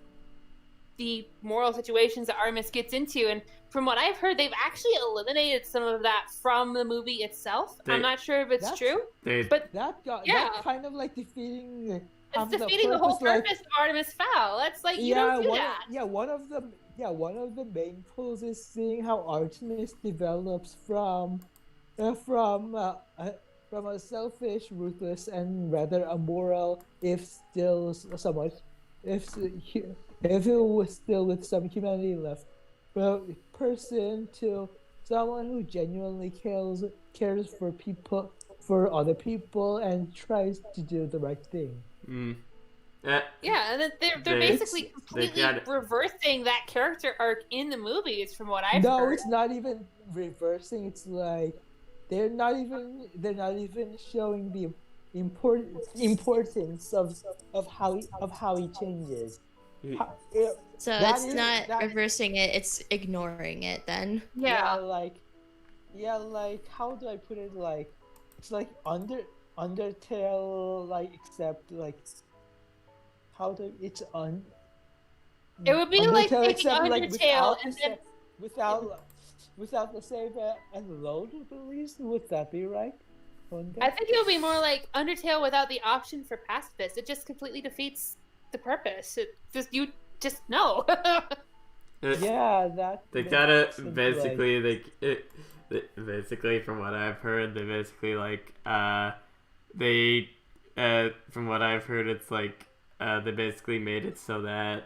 the moral situations that Artemis gets into, and from what I've heard, they've actually eliminated some of that from the movie itself. I'm not sure if it's true, but that kind of like defeating. It's defeating the whole purpose of Artemis Fowl. That's like you don't do that. One of the main pulls is seeing how Artemis develops from a selfish, ruthless, and rather immoral, if still somewhat, if it was still with some humanity left, person to someone who genuinely cares for other people, and tries to do the right thing. Yeah, and they're basically completely reversing that character arc in the movies, from what I've heard. No, it's not even reversing. It's like they're not even showing the importance of how he changes. So it's not reversing it; it's ignoring it. Then. Yeah. Like how do I put it? Like it's like Undertale, like, except like it would be like taking Undertale without the save and load release. Would that be right? I think it would be more like Undertale without the option for pacifist. It just completely defeats the purpose. You just know. Yeah, that they gotta basically basically, from what I've heard, they basically from what I've heard, it's like they basically made it so that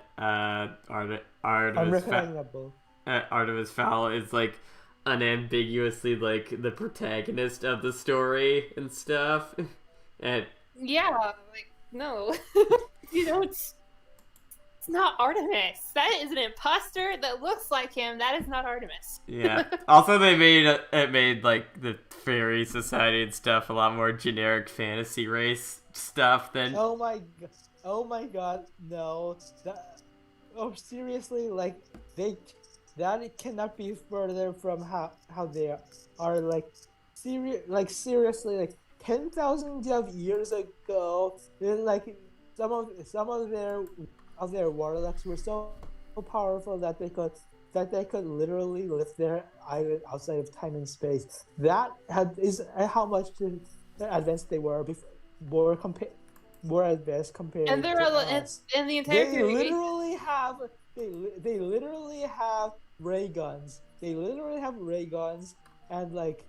Artemis Fowl is like unambiguously like the protagonist of the story and stuff. And yeah, like, no. You don't. It's not Artemis. That is an imposter that looks like him. That is not Artemis. Yeah. Also, they made like the fairy society and stuff a lot more generic fantasy race stuff than. Oh my god! No, seriously, like it cannot be further from how they are like seriously like 10,000 of years ago. Like some of their warlocks were so powerful that they could literally lift their island outside of time and space. Is how much advanced they were before more advanced compared And they're to and, us. and the entire They series. literally have they literally have ray guns. They literally have ray guns and like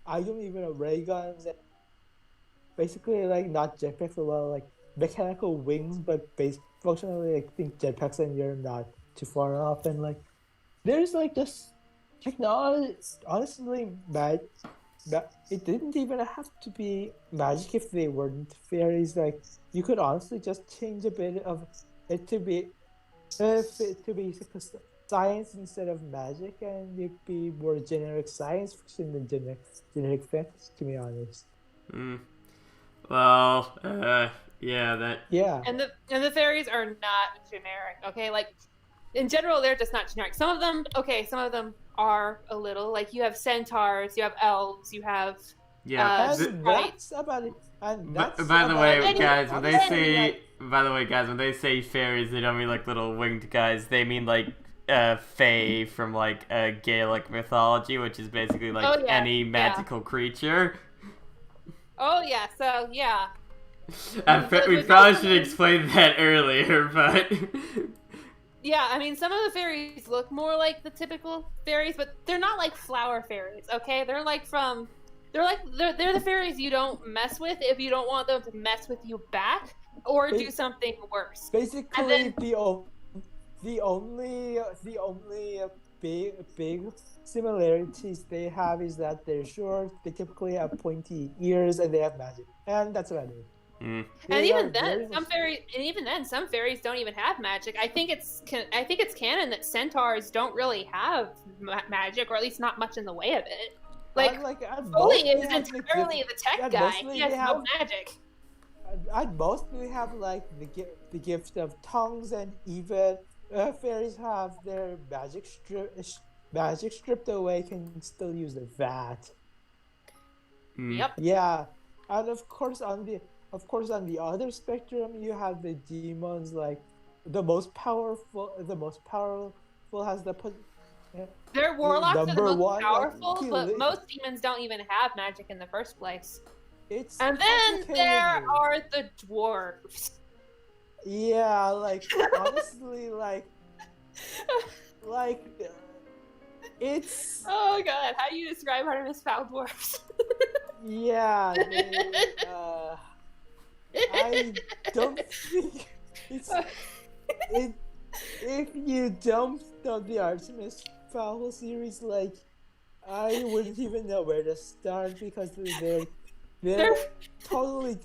I don't even know ray guns. And basically, like not jetpacks, but like mechanical wings, but functionally, I think jetpacks, and you're not too far off. And like, there's like this technology. Honestly, it didn't even have to be magic if they weren't fairies. Like, you could honestly just change a bit of it to be science instead of magic, and it'd be more generic science fiction than generic fantasy, to be honest. Well, yeah. And the fairies are not generic. Okay, like in general, they're just not generic. Some of them are a little. Like you have centaurs, you have elves, you have That's about it. And that's by the way, it. guys, when they say fairies, they don't mean like little winged guys. They mean like fae from like Gaelic mythology, which is basically like any magical creature. Oh yeah, so yeah. We probably should explain that earlier, but yeah, I mean, some of the fairies look more like the typical fairies, but they're not like flower fairies. Okay, they're the fairies you don't mess with if you don't want them to mess with you back or do something worse. Basically, the only big similarities they have is that they're short, they typically have pointy ears, and they have magic, and that's about it. Mm. And even then, some fairies don't even have magic. I think it's canon that centaurs don't really have magic, or at least not much in the way of it. Like Foley is entirely the tech guy. He has no magic. I'd mostly have like the gift of tongues, and even fairies have their magic stripped away, can still use that. Yep. Yeah, and of course on the other spectrum, you have the demons. Like the most powerful has the their warlocks are the most powerful, like, but most demons don't even have magic in the first place. And then there are the dwarves. Yeah, like honestly, like it's. Oh god, how do you describe Artemis Fowl dwarves? Yeah, I don't think if you don't know the Artemis Fowl series, like I wouldn't even know where to start because they're totally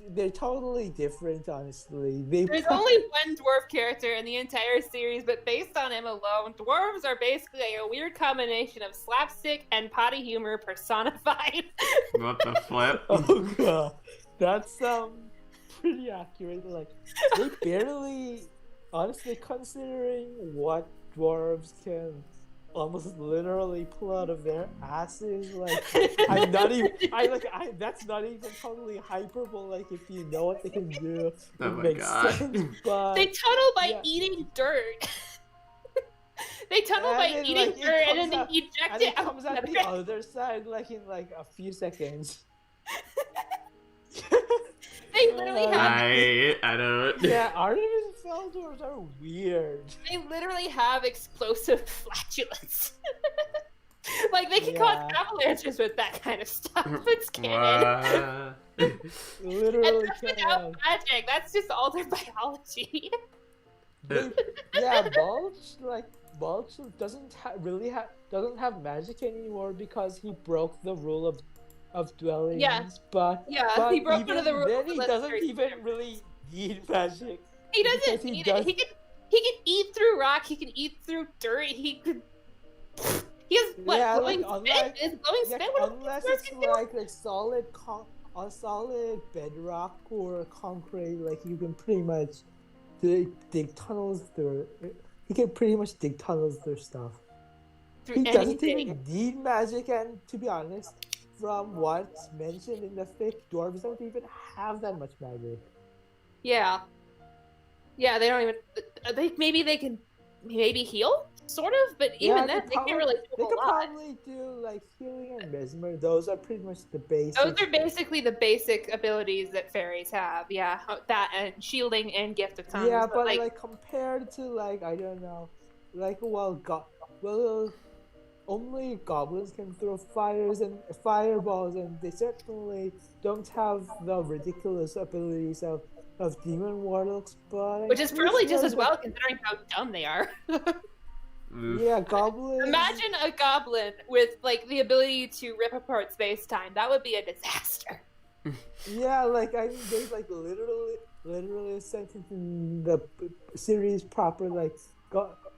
different. Honestly, there's only one dwarf character in the entire series, but based on him alone, dwarves are basically a weird combination of slapstick and potty humor personified. What the flip? Oh god, that's pretty accurate. Like they barely, honestly, considering what dwarves can almost literally pull out of their asses. Like that's not even totally hyperbole. Like if you know what they can do, Oh it my makes God. sense. But They tunnel by eating dirt. They tunnel by eating dirt and then they eject it out. Comes out the other side like in like a few seconds. They literally have. I don't. Yeah, Artemis Fowl dwarves are weird. They literally have explosive flatulence. Like they can cause avalanches with that kind of stuff. It's canon. Literally, And that's without magic. That's just all their biology. Yeah, Balch doesn't have magic anymore because he broke the rule of dwellings. Yeah. But he broke one of the rules. Then he doesn't even really need magic. He doesn't need it. He can eat through rock. He can eat through dirt. He could. He has what? Yeah, glowing spit? Is glowing spit? What unless is it's like solid bedrock or concrete, like you can pretty much dig tunnels through he can pretty much dig tunnels through stuff. Through He doesn't anything. even need magic, and to be honest, from what's mentioned in the fic, dwarves don't even have that much magic. Yeah. Yeah, they don't even. Maybe they can heal, sort of, but even then, they can't really do a They whole could lot. probably do like healing and mesmer. Those are pretty much the basics. Those are basically the basic abilities that fairies have. Yeah, that and shielding and gift of tongues. Yeah, but like compared to like I don't know, like only goblins can throw fires and fireballs, and they certainly don't have the ridiculous abilities of demon warlocks. But which is probably just as well considering how dumb they are. Yeah, goblins. Imagine a goblin with like the ability to rip apart space-time. That would be a disaster. Yeah, like I mean, they like literally sentence in the series proper. Like,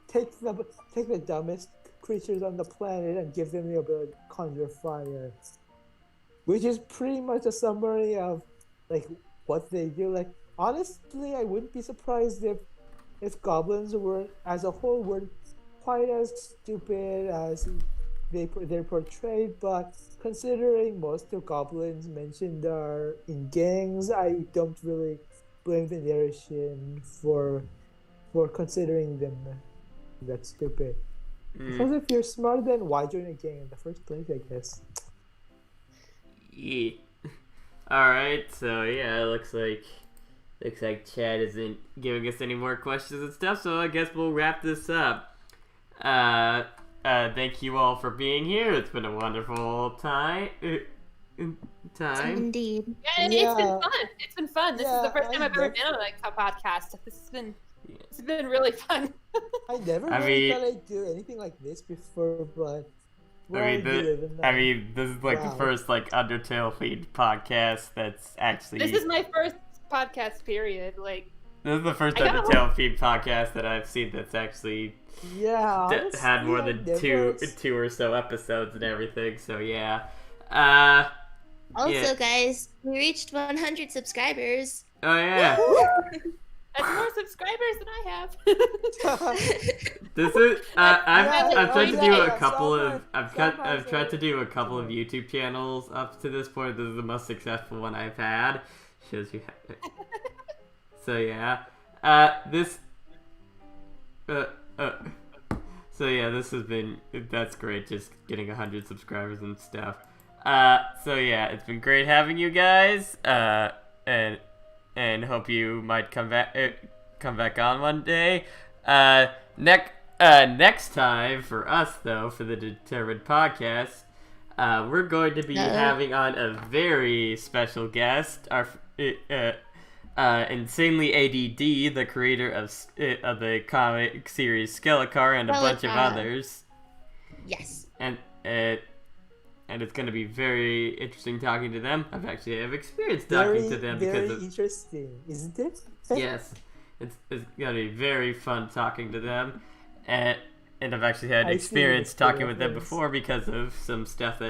take the dumbest creatures on the planet and give them the ability to conjure fire, which is pretty much a summary of like what they do. Like, honestly, I wouldn't be surprised if goblins were as a whole were quite as stupid as they're portrayed, but considering most of goblins mentioned are in gangs, I don't really blame the narration for considering them that stupid. Because if you're smart, then why join a gang in the first place, I guess. Yeah. Alright, so yeah, it looks like Chad isn't giving us any more questions and stuff, so I guess we'll wrap this up. Thank you all for being here. It's been a wonderful time. Indeed. And it's been fun. It's been fun. This is the first time I've ever guess- been on a podcast. It's been really fun. I never really thought I'd do anything like this before, but this is like the first like Undertale themed podcast that's actually. This is my first podcast. Period. Like. This is the first Undertale themed podcast that I've seen that's actually had more than two or so episodes and everything. So yeah. Also, guys, we reached 100 subscribers. Oh yeah. That's more subscribers than I have. This is I've tried to do a Yeah, couple of I've tried to do a couple of YouTube channels up to this point. This is the most successful one I've had. Shows you. So yeah, this has been, that's great, just getting 100 subscribers and stuff. So yeah, it's been great having you guys, and hope you might come back on one day. Next time for us though, for the Determined Podcast, we're going to be having on a very special guest, Insanely ADD, the creator of the comic series Skelecar and a bunch of others. Yes. And it's going to be very interesting talking to them. I've experience talking to them because of... interesting, isn't it? Yes. It's going to be very fun talking to them. And I've actually had experience talking with them before because of some stuff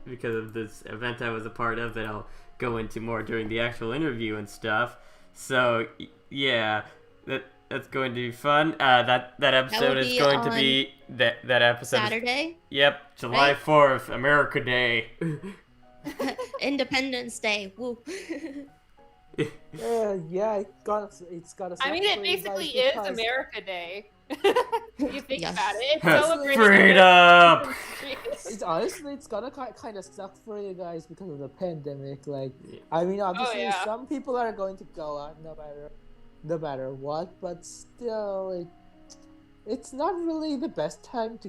because of this event I was a part of that I'll go into more during the actual interview and stuff. So yeah, that's going to be fun. That episode is going to be that episode Saturday. Yep, July 4th, America Day. Independence Day. Woo. Yeah, it's got a. I mean, it basically is America Day. You think about it. It's celebrating freedom. It's gonna kind of suck for you guys because of the pandemic. Like, I mean, obviously, some people are going to go out no matter what, but still, it's not really the best time to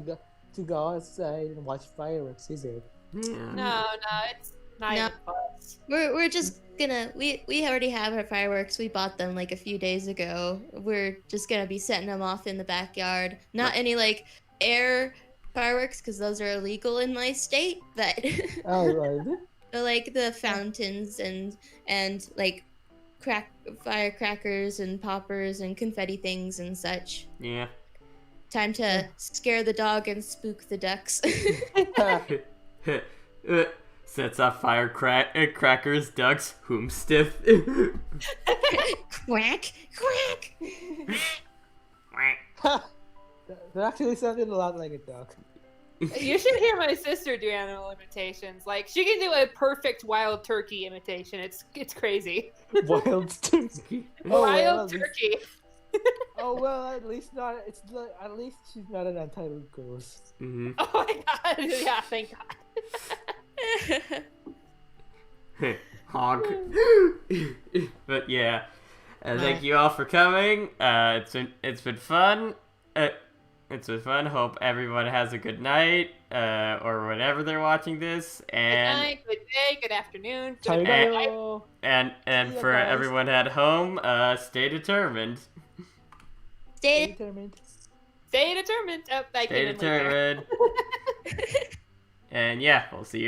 go outside and watch fireworks, is it? Yeah. No, it's not even close. We're just gonna we already have our fireworks. We bought them like a few days ago. We're just gonna be setting them off in the backyard. Not any like air fireworks because those are illegal in my state, but but like the fountains and like firecrackers and poppers and confetti things and such. Yeah. Time to scare the dog and spook the ducks. Sets off crackers, ducks, whomstiff. Quack, quack. That actually sounded a lot like a duck. You should hear my sister do animal imitations. Like, she can do a perfect wild turkey imitation. It's crazy. Wild turkey. Oh, Wild turkey. Oh well, at least not. At least she's not an untitled ghost. Mm-hmm. Oh my god! Yeah, thank God. Honk. But yeah, thank you all for coming. It's been fun. It's been fun. Hope everyone has a good night, or whenever they're watching this. And good night, good day, good afternoon, good Ciao, night. and See ya, for guys. everyone at home, stay determined. Stay Determined. Stay determined. Oh, I Stay came in late there. determined. And yeah, we'll see you.